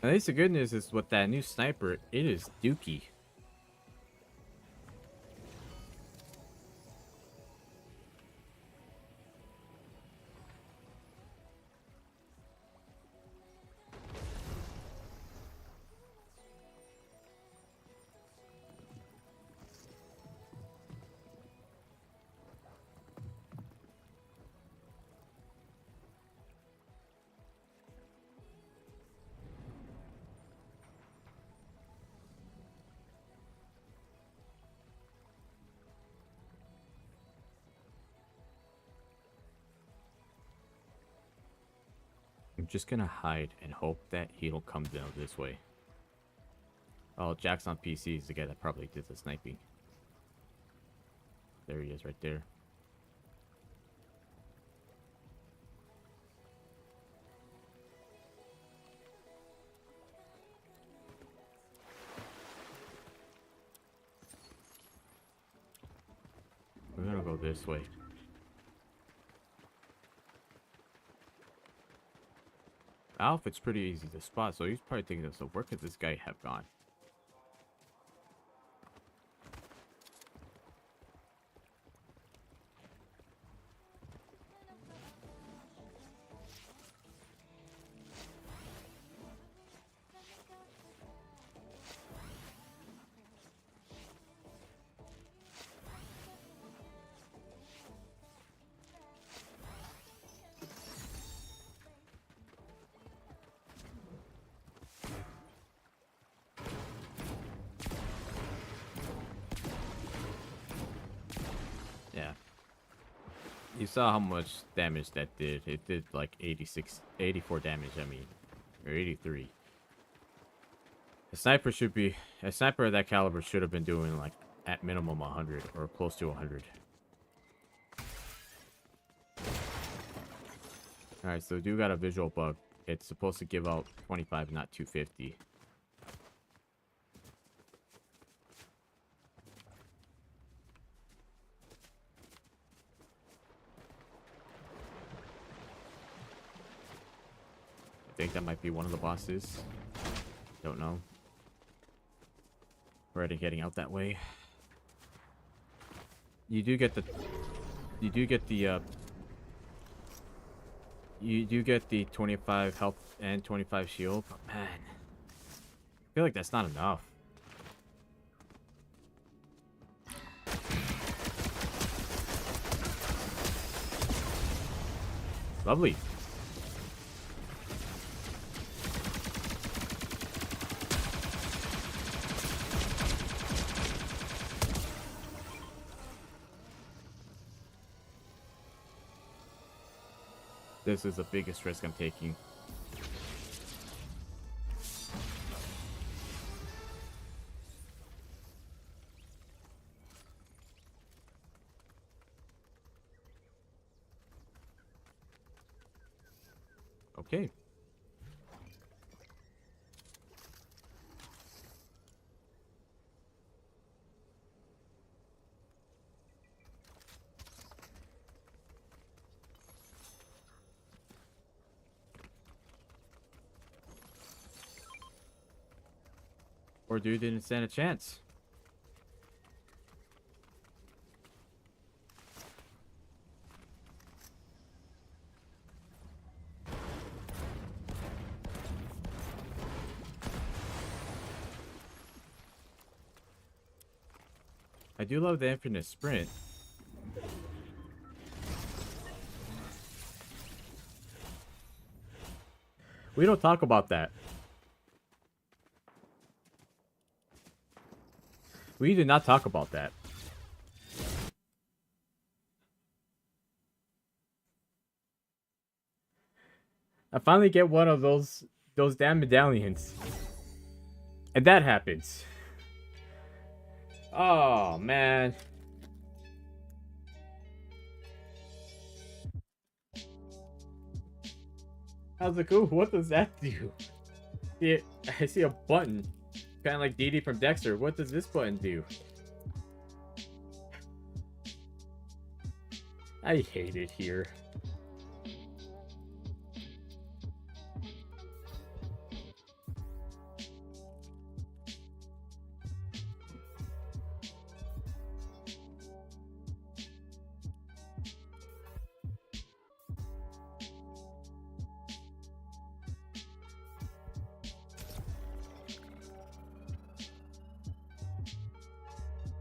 At least the good news is with that new sniper, it is dookie. I'm just gonna hide and hope that he'll come down this way. Oh, Jack's on PC is the guy that probably did the sniping. There he is right there. We're gonna go this way. Outfit's pretty easy to spot, so he's probably thinking, so where could this guy have gone? Yeah. You saw how much damage that did. It did like 84 damage, I mean. Or 83. A sniper of that caliber should have been doing like at minimum 100 or close to 100. Alright, so we do got a visual bug. It's supposed to give out 25, not 250. I think that might be one of the bosses. Don't know. We're already getting out that way. You do get the 25 health and 25 shield, but man, I feel like that's not enough. Lovely. This is the biggest risk I'm taking. Okay. Or dude didn't stand a chance. I do love the infinite sprint. We don't talk about that. We do not talk about that. I finally get one of those damn medallions. And that happens. Oh, man. I was like, ooh, what does that do? Yeah, I see a button. Kind of like Dee Dee from Dexter. What does this button do? I hate it here.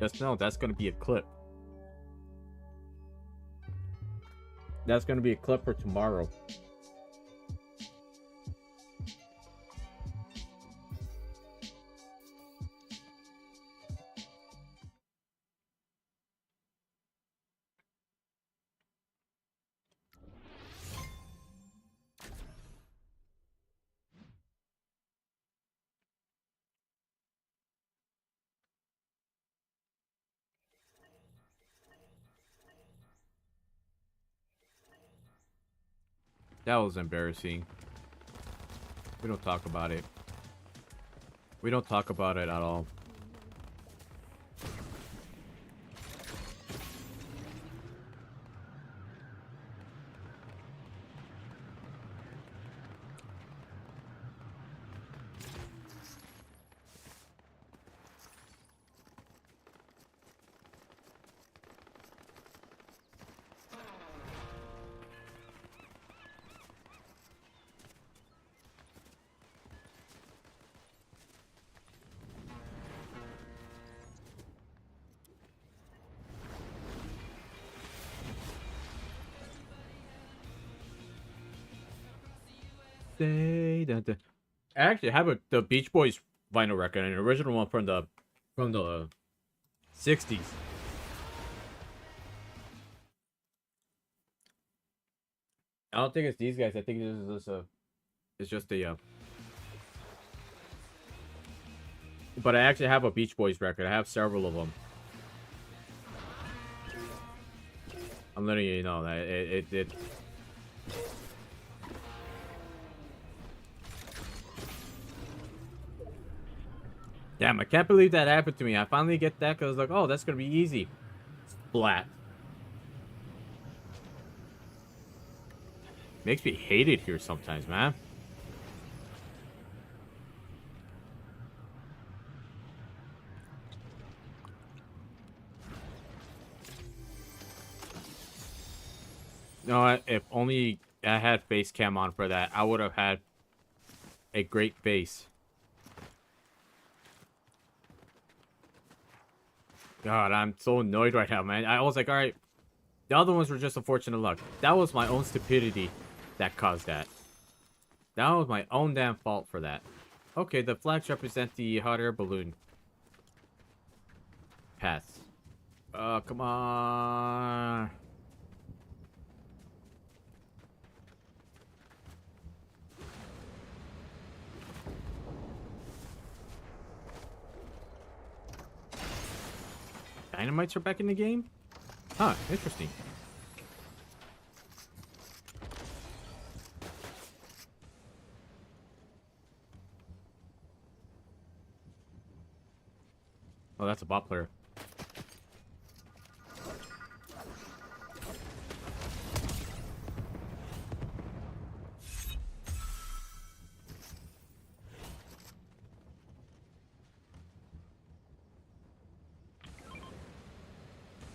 Just know that's gonna be a clip. That's gonna be a clip for tomorrow. That was embarrassing. We don't talk about it. We don't talk about it at all. I actually have the Beach Boys vinyl record, an original one from the 60s. I don't think it's these guys. I think it's just a but I actually have a Beach Boys record. I have several of them. I'm letting you know that it Damn, I can't believe that happened to me. I finally get that because I was like, oh, that's going to be easy. Splat. Makes me hate it here sometimes, man. No, if only I had face cam on for that, I would have had a great face. God, I'm so annoyed right now, man. I was like, alright. The other ones were just unfortunate luck. That was my own stupidity that caused that. That was my own damn fault for that. Okay, the flags represent the hot air balloon paths. Come on. Dynamites are back in the game? Huh, interesting. Oh, that's a bot player.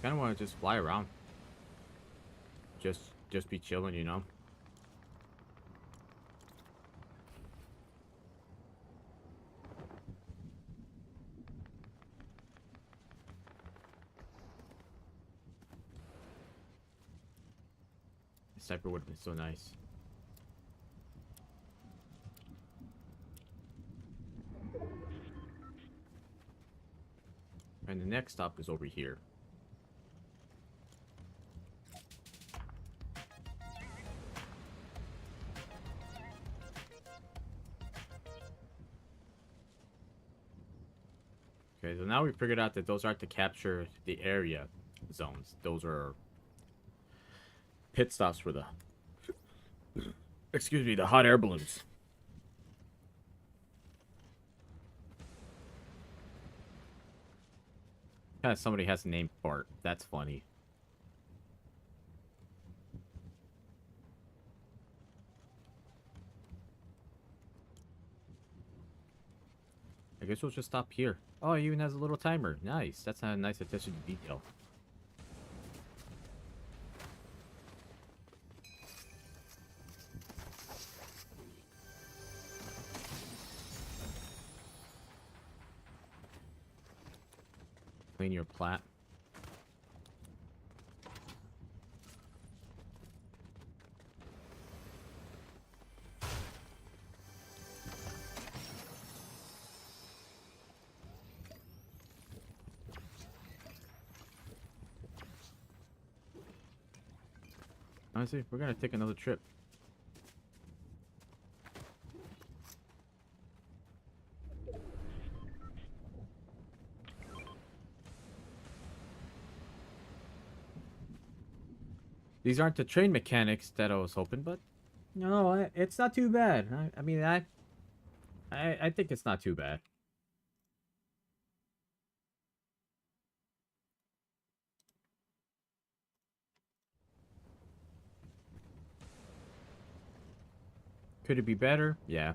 Kind of want to just fly around. Just just be chilling, you know. The sniper would have been so nice. And the next stop is over here. Okay, so now we figured out that those aren't to capture the area zones. Those are pit stops for the, excuse me, the hot air balloons. Kind of somebody has a name Bart. That's funny. I guess we'll just stop here. Oh, it even has a little timer. Nice. That's a nice attention to detail. Clean your plat. Honestly, we're gonna take another trip. These aren't the train mechanics that I was hoping, but no, it's not too bad. I mean, I think it's not too bad. Could it be better? Yeah.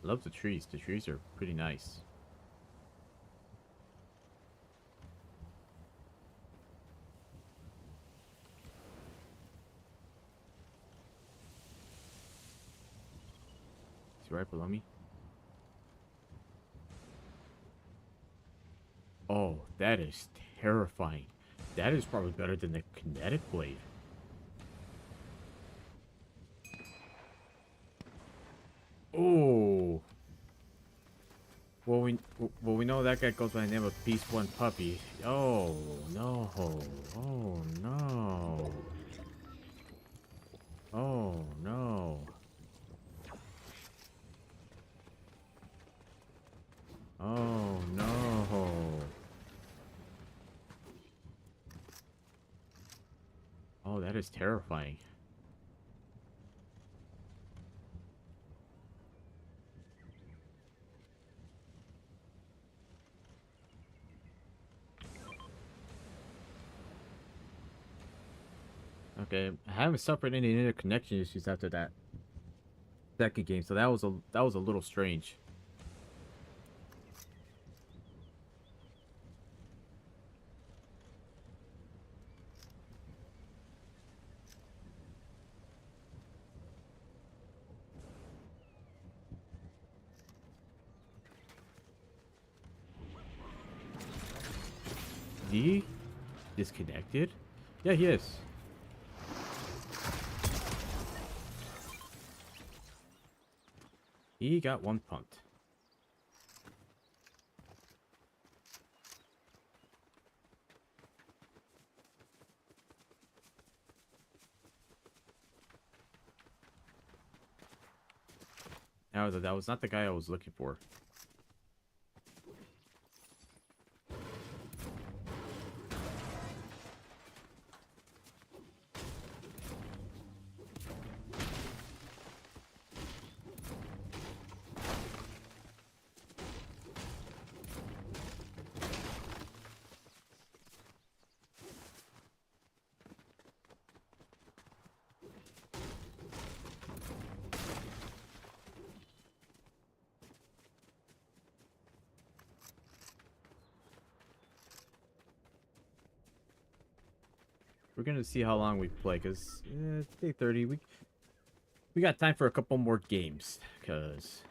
Love the trees. The trees are pretty nice. Is he right below me? Oh, that is terrifying. That is probably better than the kinetic blade. Oh. Well, we know that guy goes by the name of Beast One Puppy. Oh no! Oh no! Oh no! Oh no! Oh, that is terrifying. Okay, I haven't suffered any interconnection issues after that second game, so that was a little strange. D disconnected? Yeah, he is. He got one pumped. No, that was not the guy I was looking for. we're gonna see how long we play, cause it's day 30. We got time for a couple more games, cause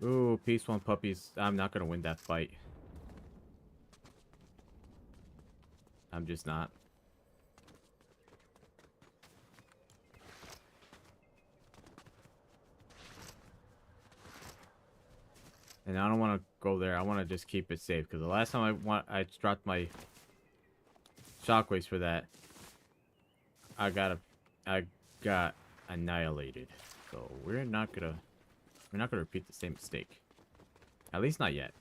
ooh, Peace One Puppies. I'm not gonna win that fight. I'm just not. And I don't want to go there. I want to just keep it safe, because the last time I dropped my shockwaves for that, I got annihilated. So we're not gonna repeat the same mistake. At least not yet.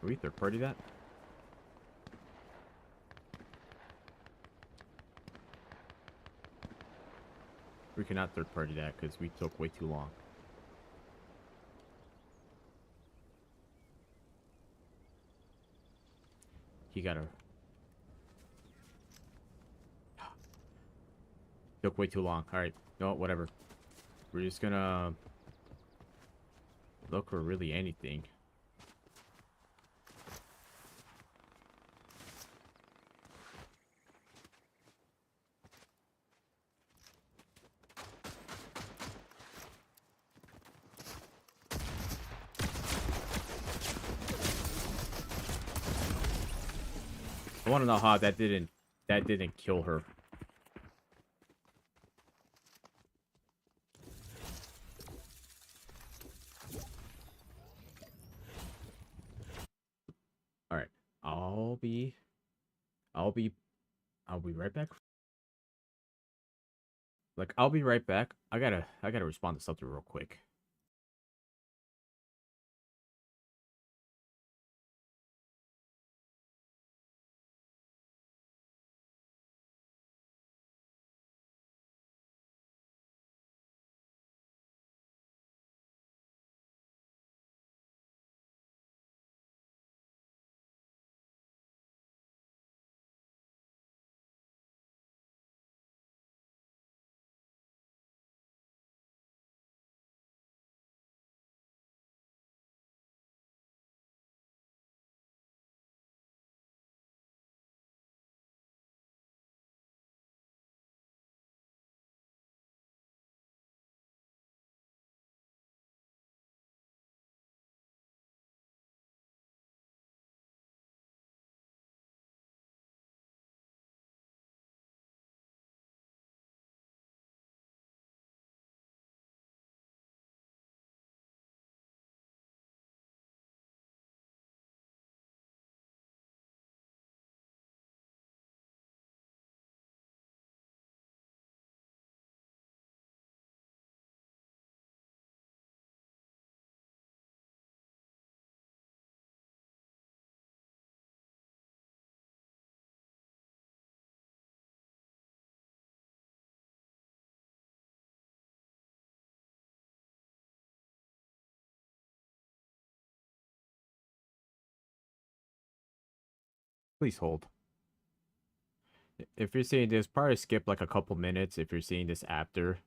Can we third party that? We cannot third party that because we took way too long. He got a took way too long. All right, no, whatever. We're just gonna look for really anything. I want to know how that didn't kill her. All right, I'll be I'll be right back. Like, I'll be right back. I gotta respond to something real quick. Please hold. If you're seeing this, probably skip like a couple minutes if you're seeing this after.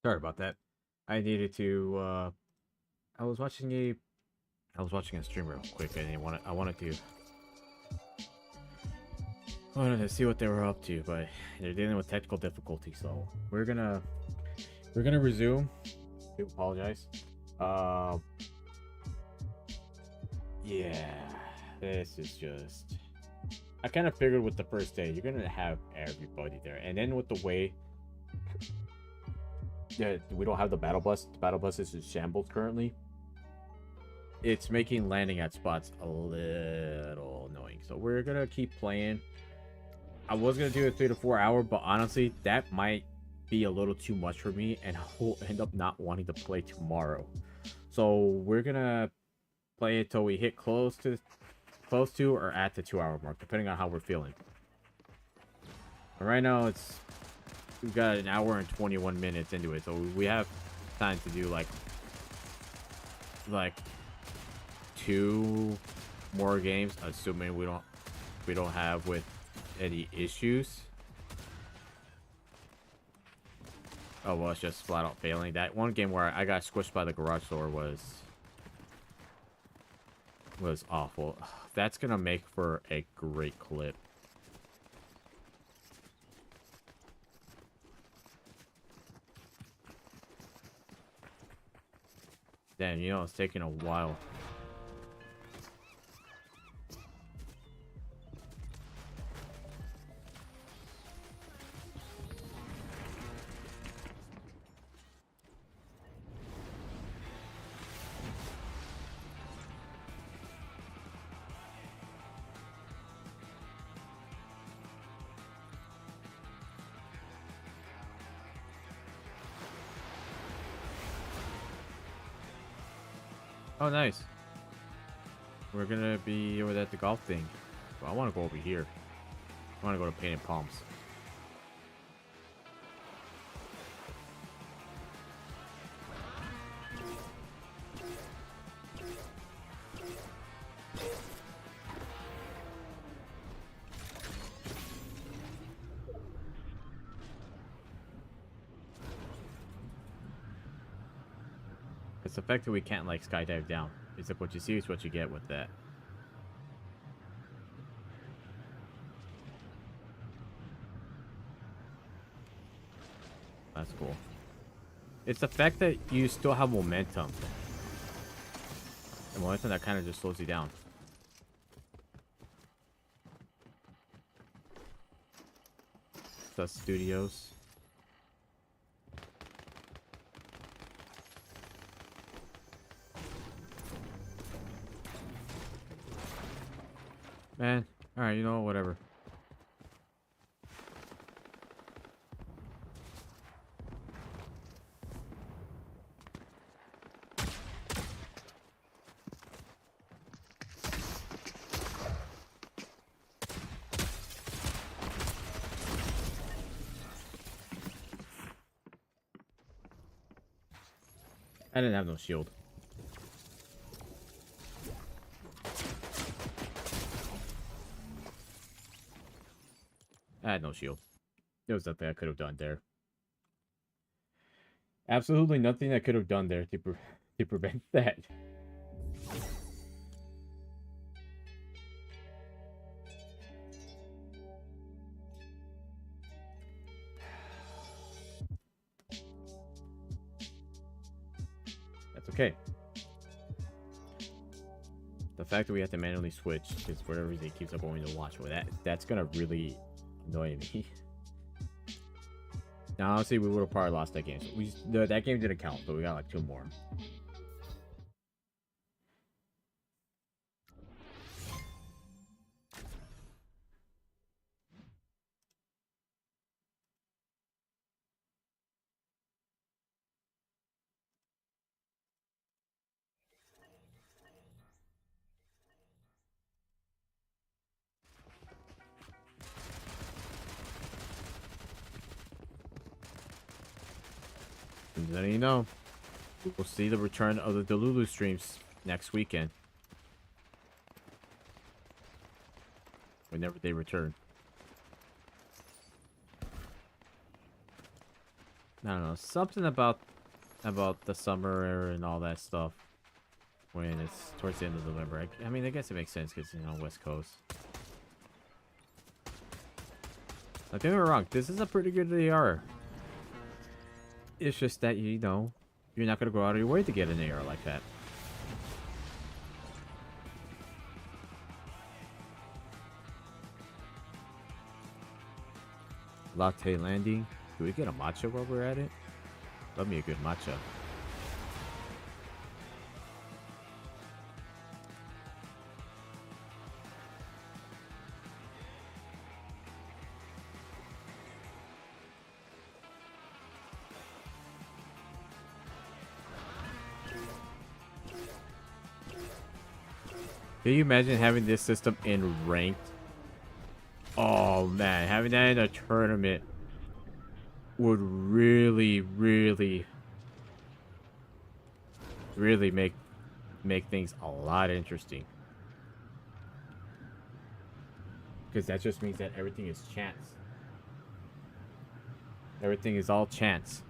Sorry about that. I needed to. I was watching a. I was watching a stream real quick. I wanted to see what they were up to, but they're dealing with technical difficulty. So we're gonna resume. I do apologize. Uh, yeah, this is just. I kind of figured with the first day, you're gonna have everybody there, and then with the way that we don't have the battle bus is in shambles currently. It's making landing at spots a little annoying. So we're gonna keep playing. I was gonna do a 3 to 4 hour, but honestly, that might be a little too much for me, and I will end up not wanting to play tomorrow. So we're gonna play it till we hit close to or at the 2 hour mark, depending on how we're feeling. But right now, we've got an hour and 21 minutes into it, so we have time to do like 2 more games, assuming we don't have with any issues. Oh well, it's just flat out failing. That one game where I got squished by the garage door was awful. That's gonna make for a great clip. Damn, it's taking a while. Oh, nice. We're gonna be over at the golf thing. Well, I want to go over here. I want to go to Painted Palms. It's the fact that we can't like skydive down. It's like what you see is what you get with that. That's cool. It's the fact that you still have momentum. The momentum that kind of just slows you down. The studios. Man, alright, whatever. I didn't have no shield. I had no shield. There was nothing I could have done there. Absolutely nothing I could have done there to prevent that. That's okay. The fact that we have to manually switch is for whatever reason it keeps up going to watch. Well, that's gonna really annoy me. Now, honestly, we would have probably lost that game. So that game didn't count, but we got like 2 more. And then we'll see the return of the Delulu streams next weekend. Whenever they return. I don't know, something about the summer and all that stuff when it's towards the end of November. I mean, I guess it makes sense because, you know, West Coast. Don't get me wrong, this is a pretty good AR. It's just that, you know, you're not going to go out of your way to get an AR like that. Latte landing. Do we get a matcha while we're at it? Love me a good matcha. Can you imagine having this system in ranked? Oh man, having that in a tournament would really, really, really make things a lot interesting. Because that just means that everything is chance. Everything is all chance.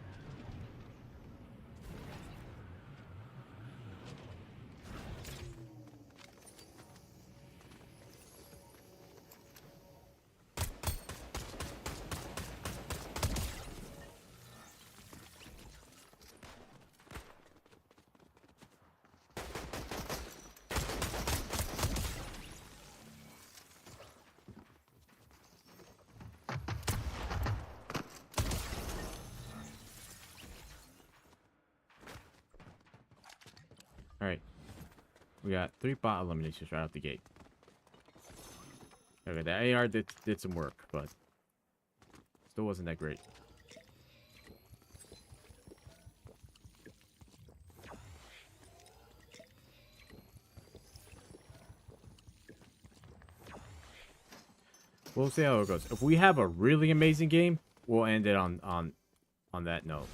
Alright. We got 3 bot eliminations right out the gate. Okay, the AR did some work, but still wasn't that great. We'll see how it goes. If we have a really amazing game, we'll end it on that note.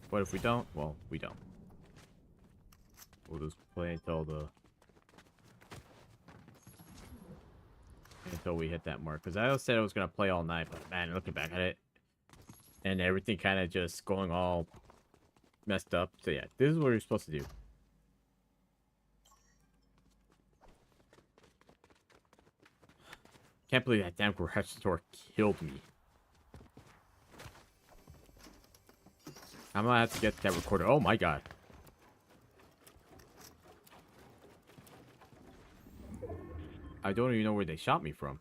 But if we don't, well, we don't. We'll just play until we hit that mark. Because I said I was gonna play all night, but man, looking back at it, and everything kind of just going all messed up. So yeah, this is what you're supposed to do. Can't believe that damn garage door killed me. I'm gonna have to get that recorded. Oh my god. I don't even know where they shot me from.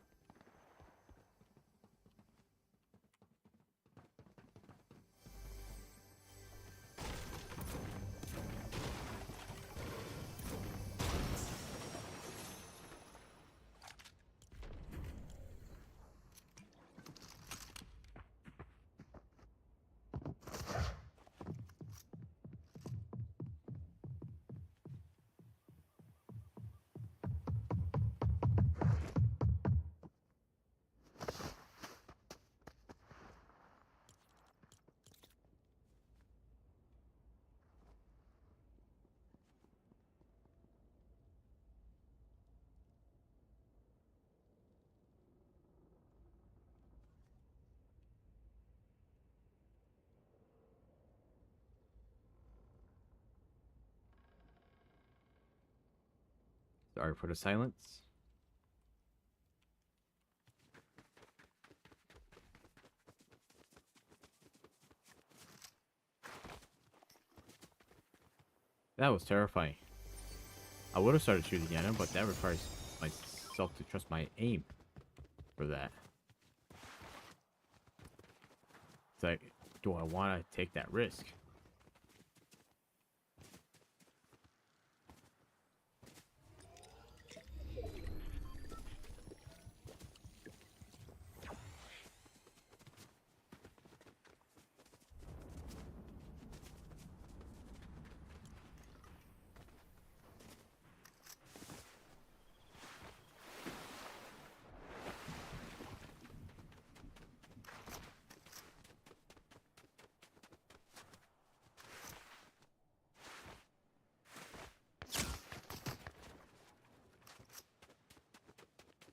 Sorry for the silence. That was terrifying. I would have started shooting at him, but that requires myself to trust my aim for that. It's like, do I want to take that risk?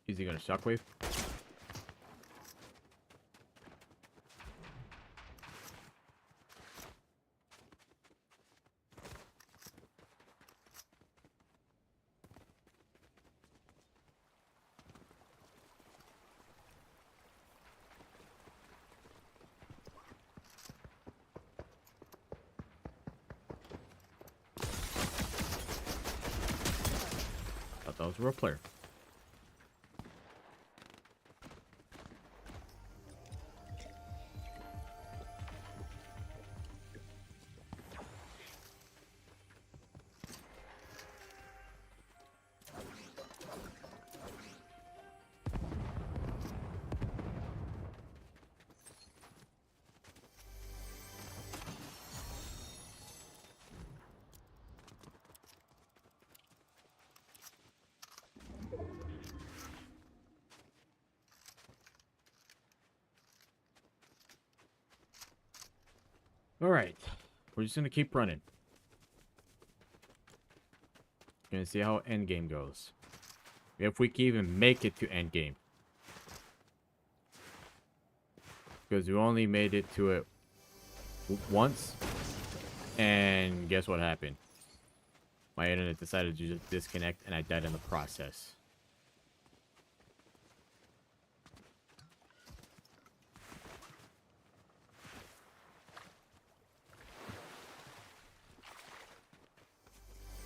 Is he gonna shockwave? was a real player. Alright. We're just gonna keep running. Gonna see how endgame goes. If we can even make it to endgame. Because we only made it to it once. And guess what happened? My internet decided to just disconnect and I died in the process.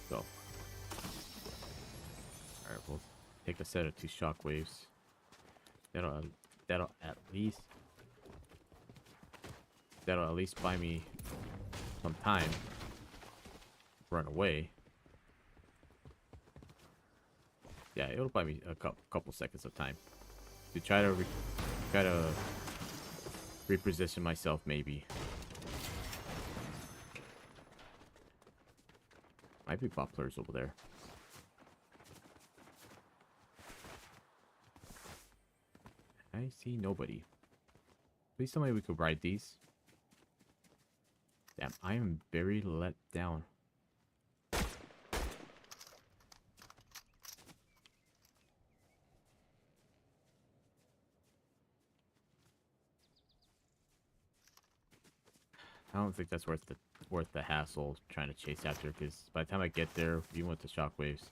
So. Alright, we'll take a set of 2 shockwaves. That'll at least buy me some time to run away. Yeah, it'll buy me a couple seconds of time to try to reposition myself, maybe. Might be bot players over there. I see nobody. Please tell me we could ride these. Damn, I am very let down. I don't think that's worth the hassle trying to chase after, because by the time I get there, even with the shockwaves,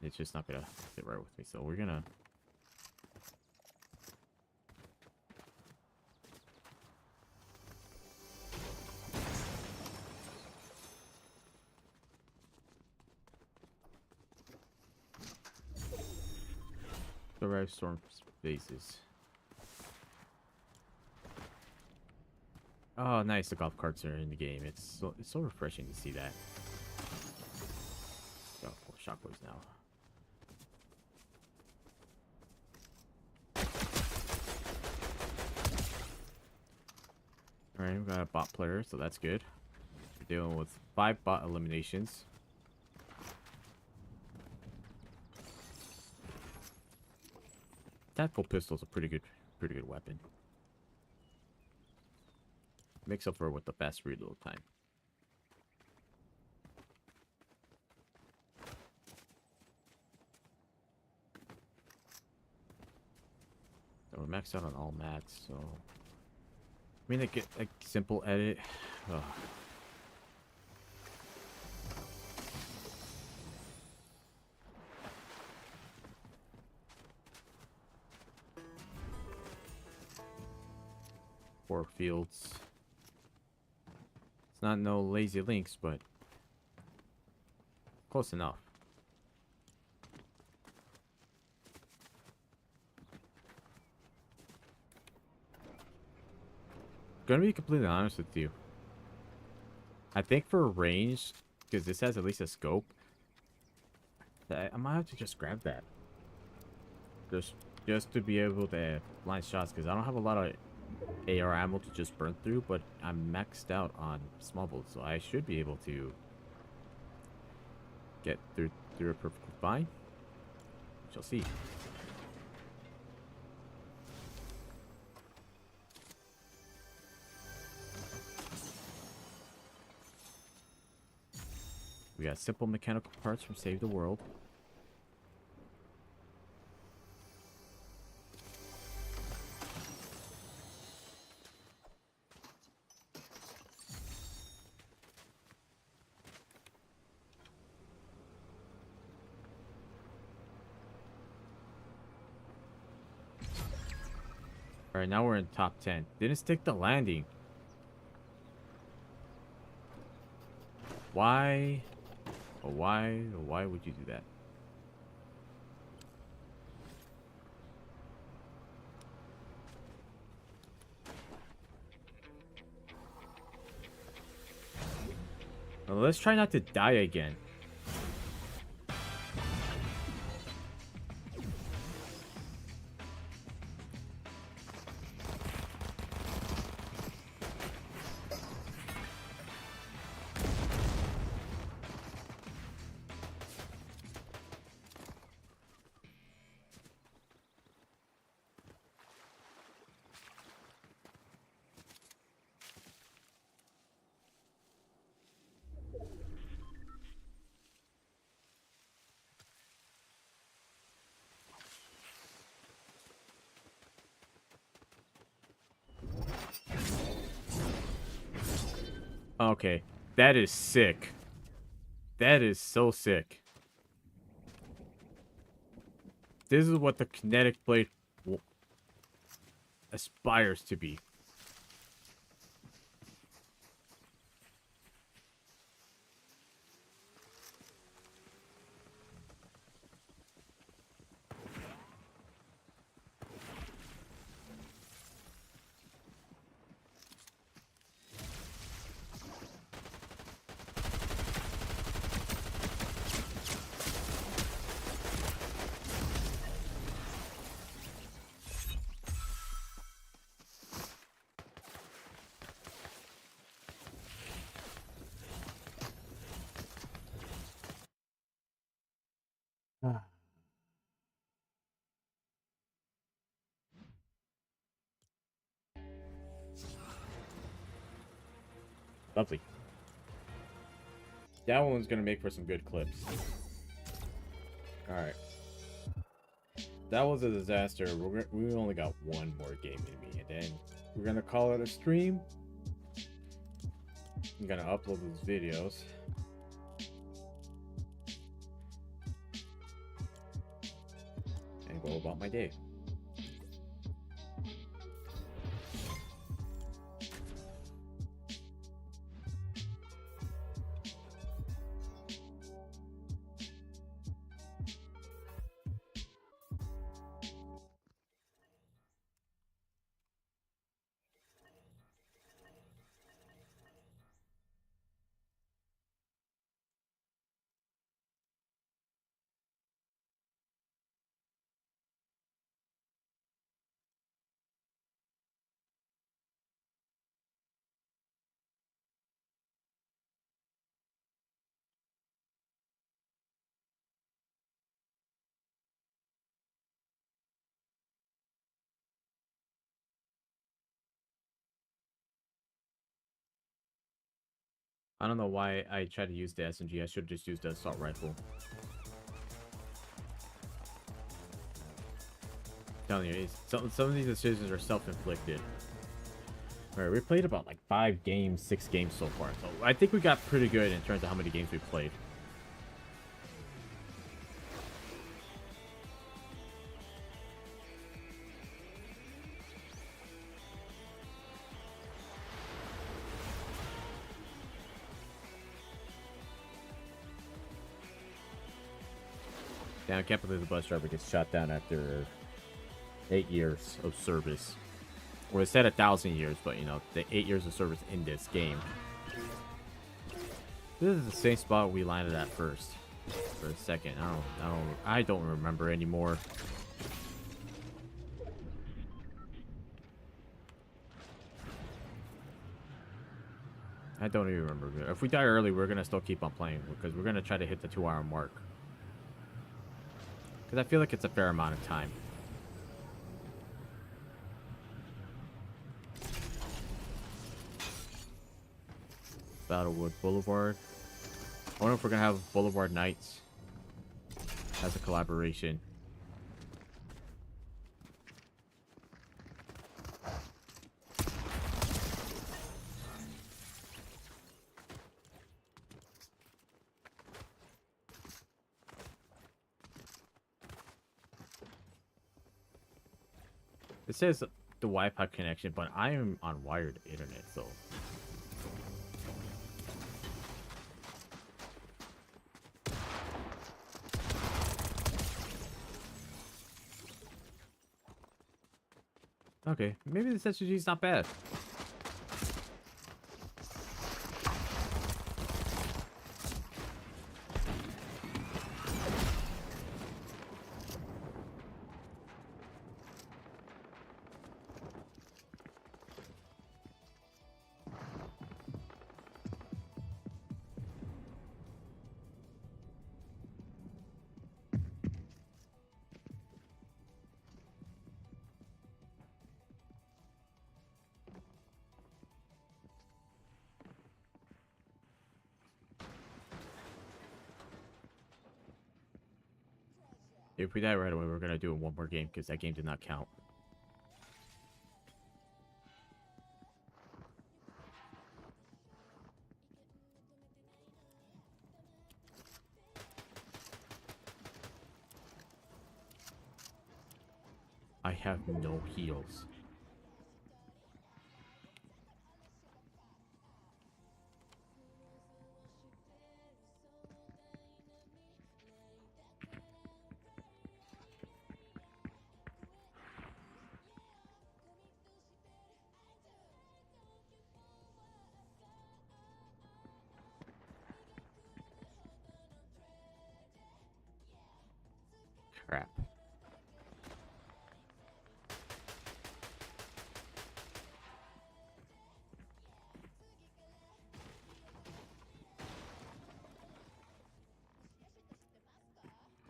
it's just not gonna sit right with me. So we're gonna arrive storm bases. Oh, nice. The golf carts are in the game. It's so refreshing to see that. Got 4 shockwaves now. Alright, we got a bot player, so that's good. We're dealing with 5 bot eliminations. Tactical pistol's a pretty good weapon. Makes up for it with the fast reload time. So we're maxed out on all mats, so I mean, like simple edit. Ugh. Four fields. It's not no lazy links, but close enough. Gonna be completely honest with you. I think for range, because this has at least a scope, I might have to just grab that. Just to be able to line shots, because I don't have a lot of AR ammo to just burn through, but I'm maxed out on small bullets, so I should be able to get through it perfectly fine. We shall see. We got simple mechanical parts from Save the World. Alright, now we're in top 10. Didn't stick the landing. Why? Why would you do that? Well, let's try not to die again. Okay, that is sick. That is so sick. This is what the kinetic blade aspires to be. Lovely. That one's gonna make for some good clips. Alright. That was a disaster. We only got one more game in me, and then we're gonna call it a stream. I'm gonna upload those videos. And go about my day. I don't know why I tried to use the SMG. I should have just used the assault rifle. I'm telling you, some of these decisions are self-inflicted. Alright, we played about like 5 games, 6 games so far. So I think we got pretty good in terms of how many games we played. Damn, I can't believe the bus driver gets shot down after 8 years of service. Well, it said 1,000 years, but you know, the 8 years of service in this game. This is the same spot we landed at first. For a second, I don't remember anymore. I don't even remember. If we die early, we're gonna still keep on playing because we're gonna try to hit the 2-hour mark. Because I feel like it's a fair amount of time. Battlewood Boulevard. I wonder if we're gonna have Boulevard Nights as a collaboration. It says the Wi-Fi connection, but I am on wired internet, so. Okay, maybe this SSG is not bad. If we die right away, we're gonna do one more game because that game did not count. I have no heals. Crap.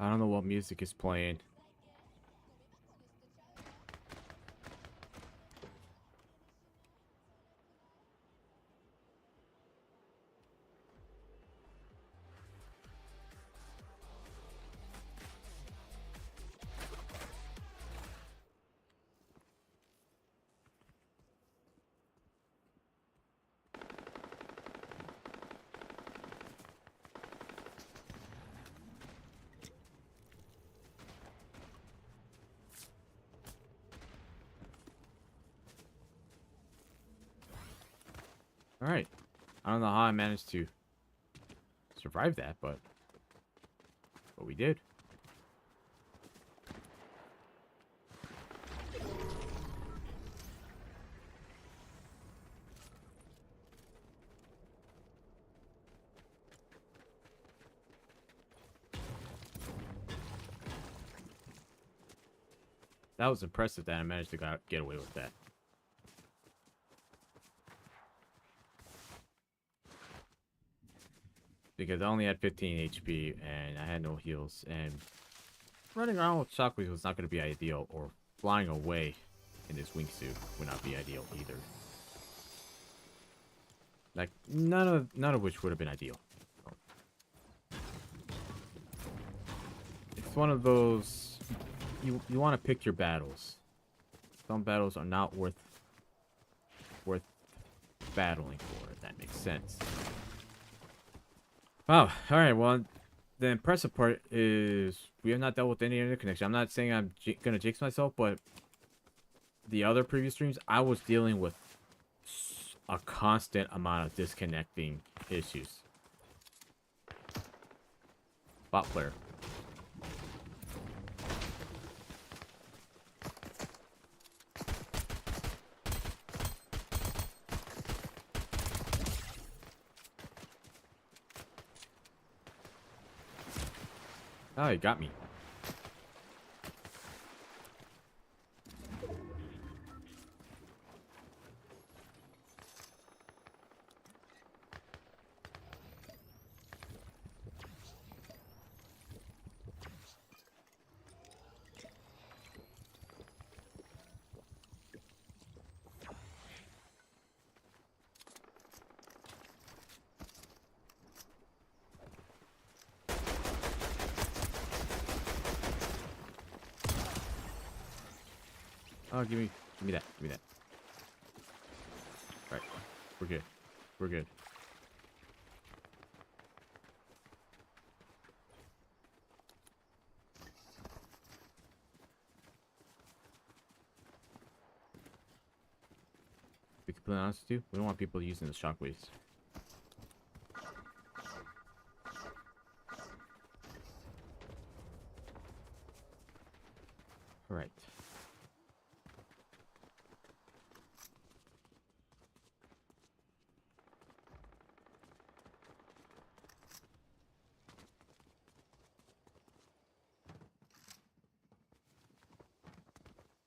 I don't know what music is playing. Alright. I don't know how I managed to survive that, but we did. That was impressive that I managed to get away with that. Because I only had 15 HP and I had no heals, and running around with shockwaves was not going to be ideal, or flying away in this wingsuit would not be ideal either. Like none of which would have been ideal. It's one of those you want to pick your battles. Some battles are not worth battling for, if that makes sense. Wow. All right. Well, the impressive part is we have not dealt with any interconnection. I'm not saying I'm gonna jinx myself, but the other previous streams, I was dealing with a constant amount of disconnecting issues. Bot player. Oh, he got me. Oh, give me that. Give me that. All right. We're good. We're good. To be completely honest with you, we don't want people using the shockwaves. All right.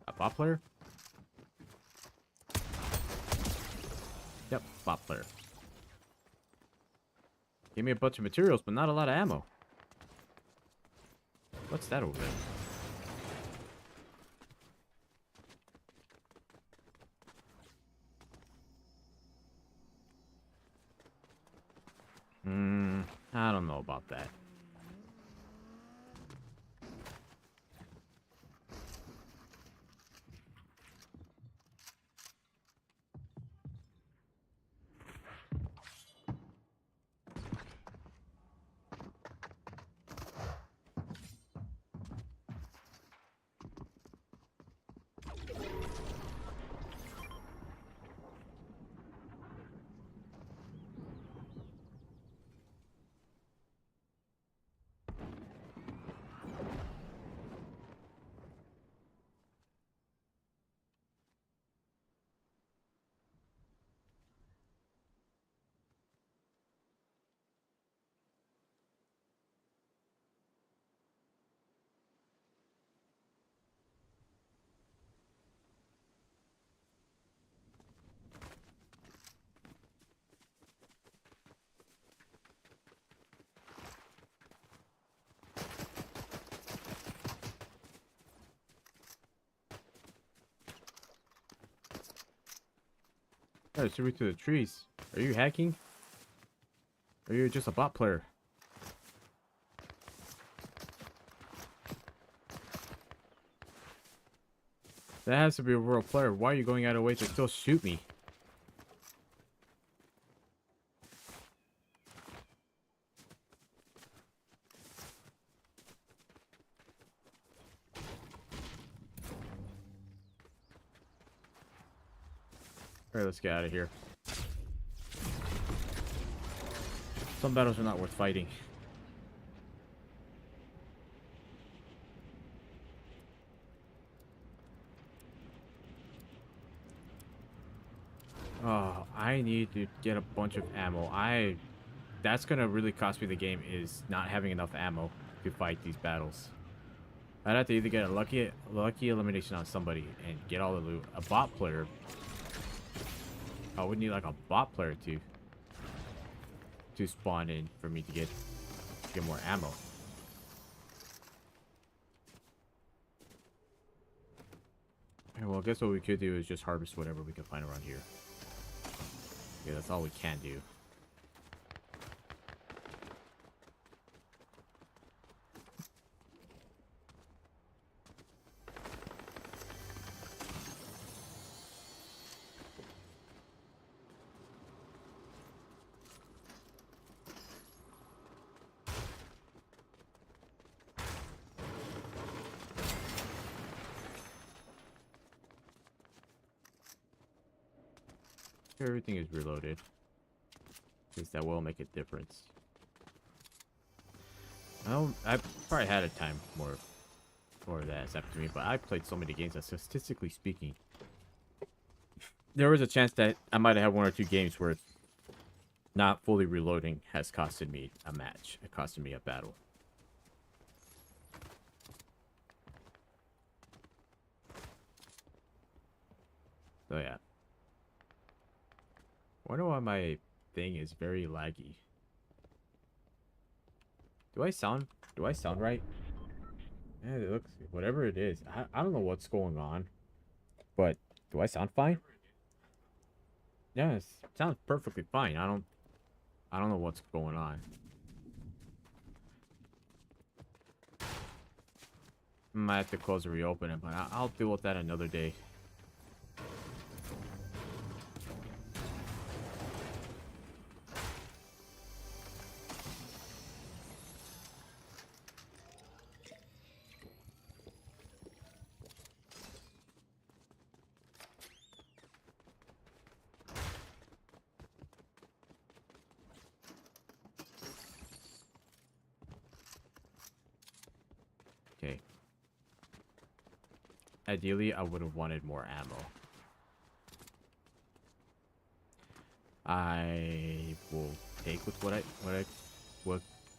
A bot player? Yep, bot player. Gave me a bunch of materials, but not a lot of ammo. What's that over there? I don't know about that. Oh, shoot me through the trees. Are you hacking? Or are you just a bot player? That has to be a real player. Why are you going out of the way to still shoot me? Alright, let's get out of here. Some battles are not worth fighting. Oh, I need to get a bunch of ammo. That's gonna really cost me the game, is not having enough ammo to fight these battles. I'd have to either get a lucky elimination on somebody and get all the loot. A bot player. I would need like a bot player to spawn in for me to get more ammo. Okay, well, I guess what we could do is just harvest whatever we can find around here. Yeah, that's all we can do. Everything is reloaded, because that will make a difference. I probably had a time more of that has happened to me, but I played so many games that, statistically speaking, there was a chance that I might have had 1 or 2 games where not fully reloading has costed me a match. It costed me a battle. So yeah. I wonder why my thing is very laggy. Do I sound right? Yeah, it looks, whatever it is. I don't know what's going on, but do I sound fine? Yeah, it sounds perfectly fine. I don't know what's going on. Might have to close and reopen it, but I'll deal with that another day. Okay. Ideally, I would have wanted more ammo. I will take with what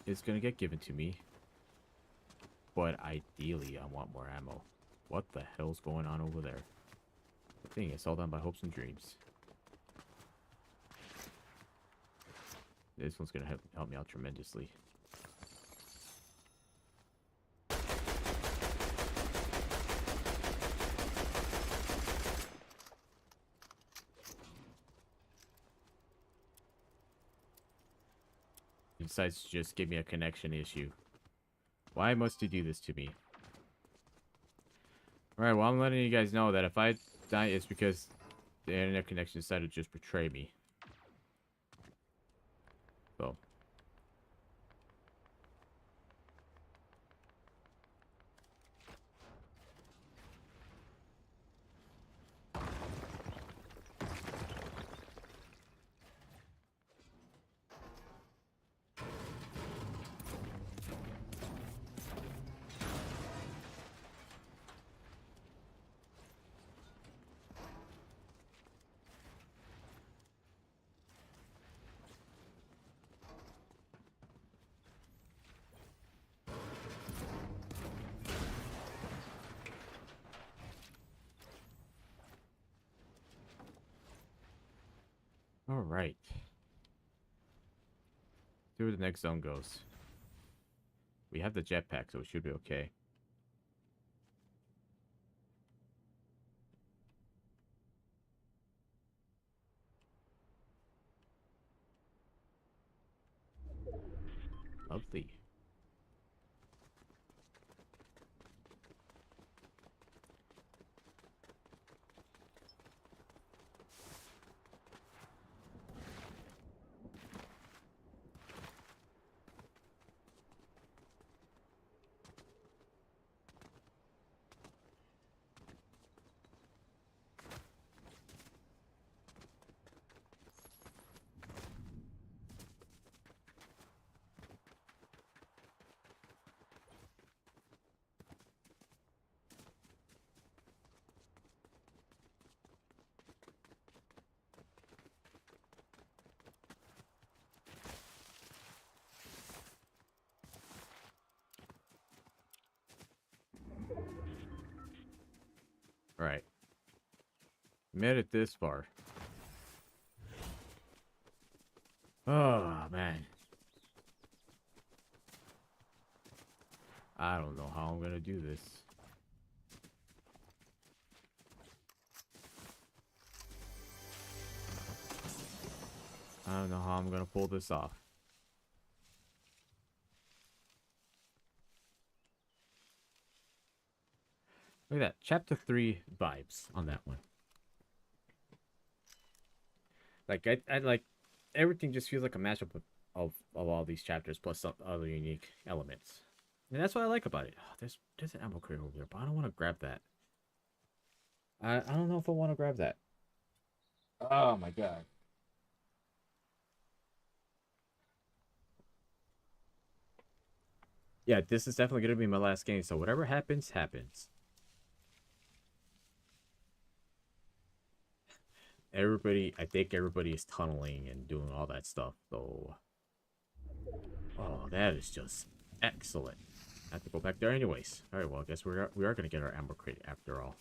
is gonna get given to me. But ideally, I want more ammo. What the hell's going on over there? The thing is all done by hopes and dreams. This one's gonna help me out tremendously. He decides to just give me a connection issue. Why must he do this to me? Alright, well, I'm letting you guys know that if I die, it's because the internet connection decided to just betray me. So. Alright. See where the next zone goes. We have the jetpack, so it should be okay. Lovely. All right. Made it this far. Oh, man. I don't know how I'm gonna do this. I don't know how I'm gonna pull this off. Look at that. Chapter 3 vibes on that one. Like, I like... Everything just feels like a mashup of all these chapters plus some other unique elements. And that's what I like about it. Oh, there's an ammo crate over there, but I don't want to grab that. I don't know if I want to grab that. Oh my god. Yeah, this is definitely going to be my last game, so whatever happens, happens. I think everybody is tunneling and doing all that stuff, so... Oh, that is just excellent. I have to go back there anyways. Alright, well, I guess we are going to get our ammo crate after all.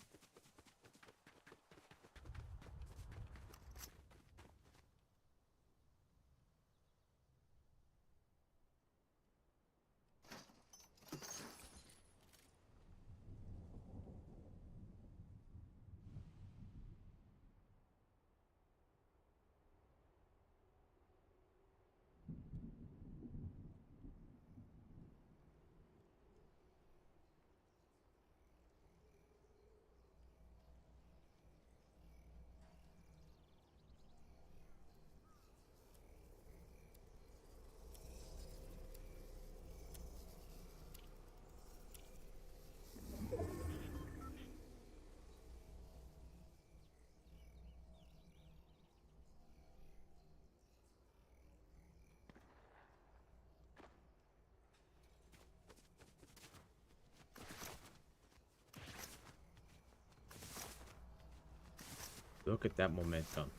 Look at that momentum.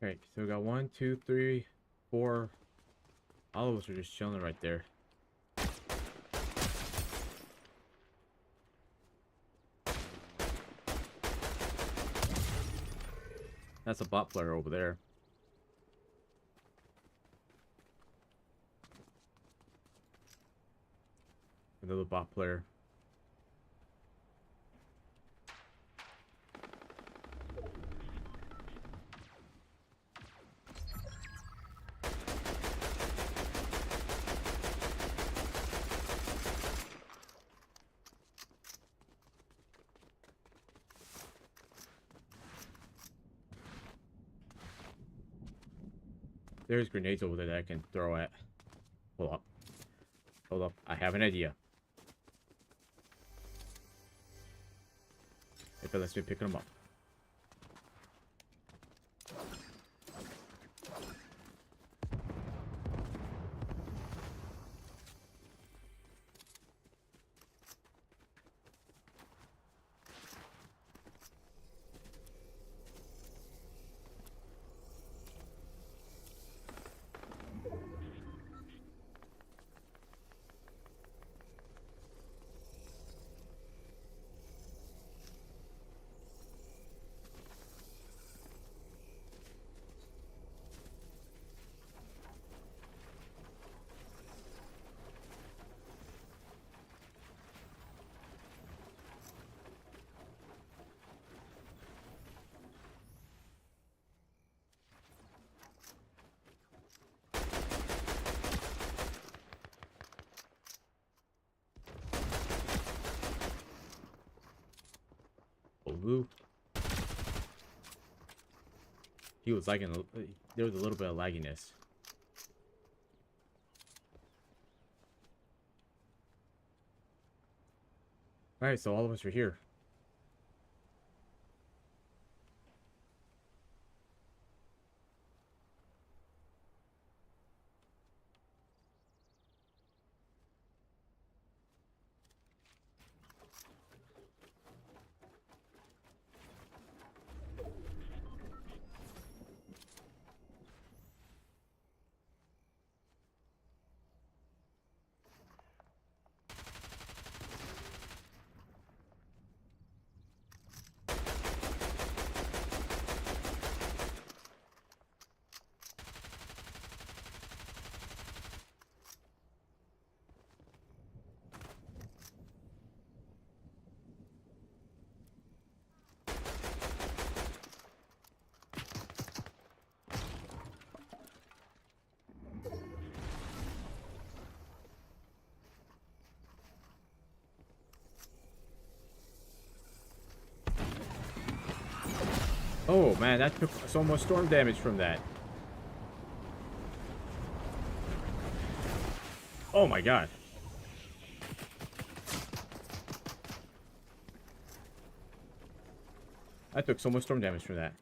Alright, so we got 1, 2, 3, 4. All of us are just chilling right there. That's a bot player over there. Another bot player. There's grenades over there that I can throw at. Hold up. Hold up. I have an idea. If it lets me pick them up. he was lagging. There was a little bit of lagginess. All right, so all of us are here. Oh man, that took so much storm damage from that. Oh my god. I took so much storm damage from that.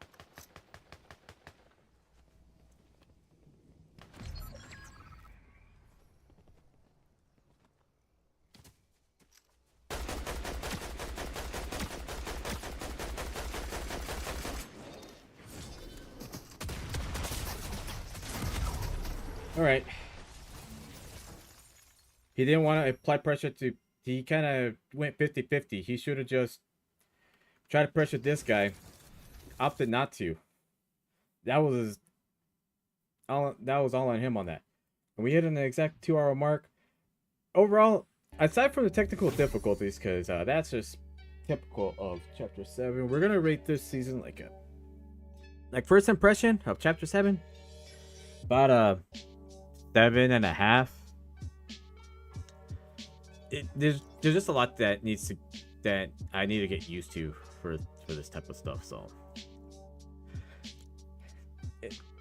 Alright. He didn't want to apply pressure to... He kind of went 50-50. He should have just tried to pressure this guy. Opted not to. That was all on him on that. And we hit an exact 2-hour mark. Overall, aside from the technical difficulties, because that's just typical of Chapter 7, we're going to rate this season like first impression of Chapter 7. About a 7.5. There's just a lot that I need to get used to for this type of stuff. So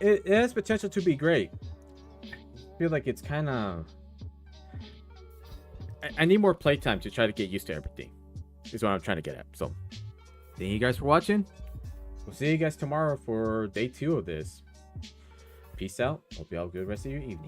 it has potential to be great. I feel like it's kind of... I need more playtime to try to get used to everything. Is what I'm trying to get at. So thank you guys for watching. We'll see you guys tomorrow for day 2 of this. Peace out. Hope you all have a good rest of your evening.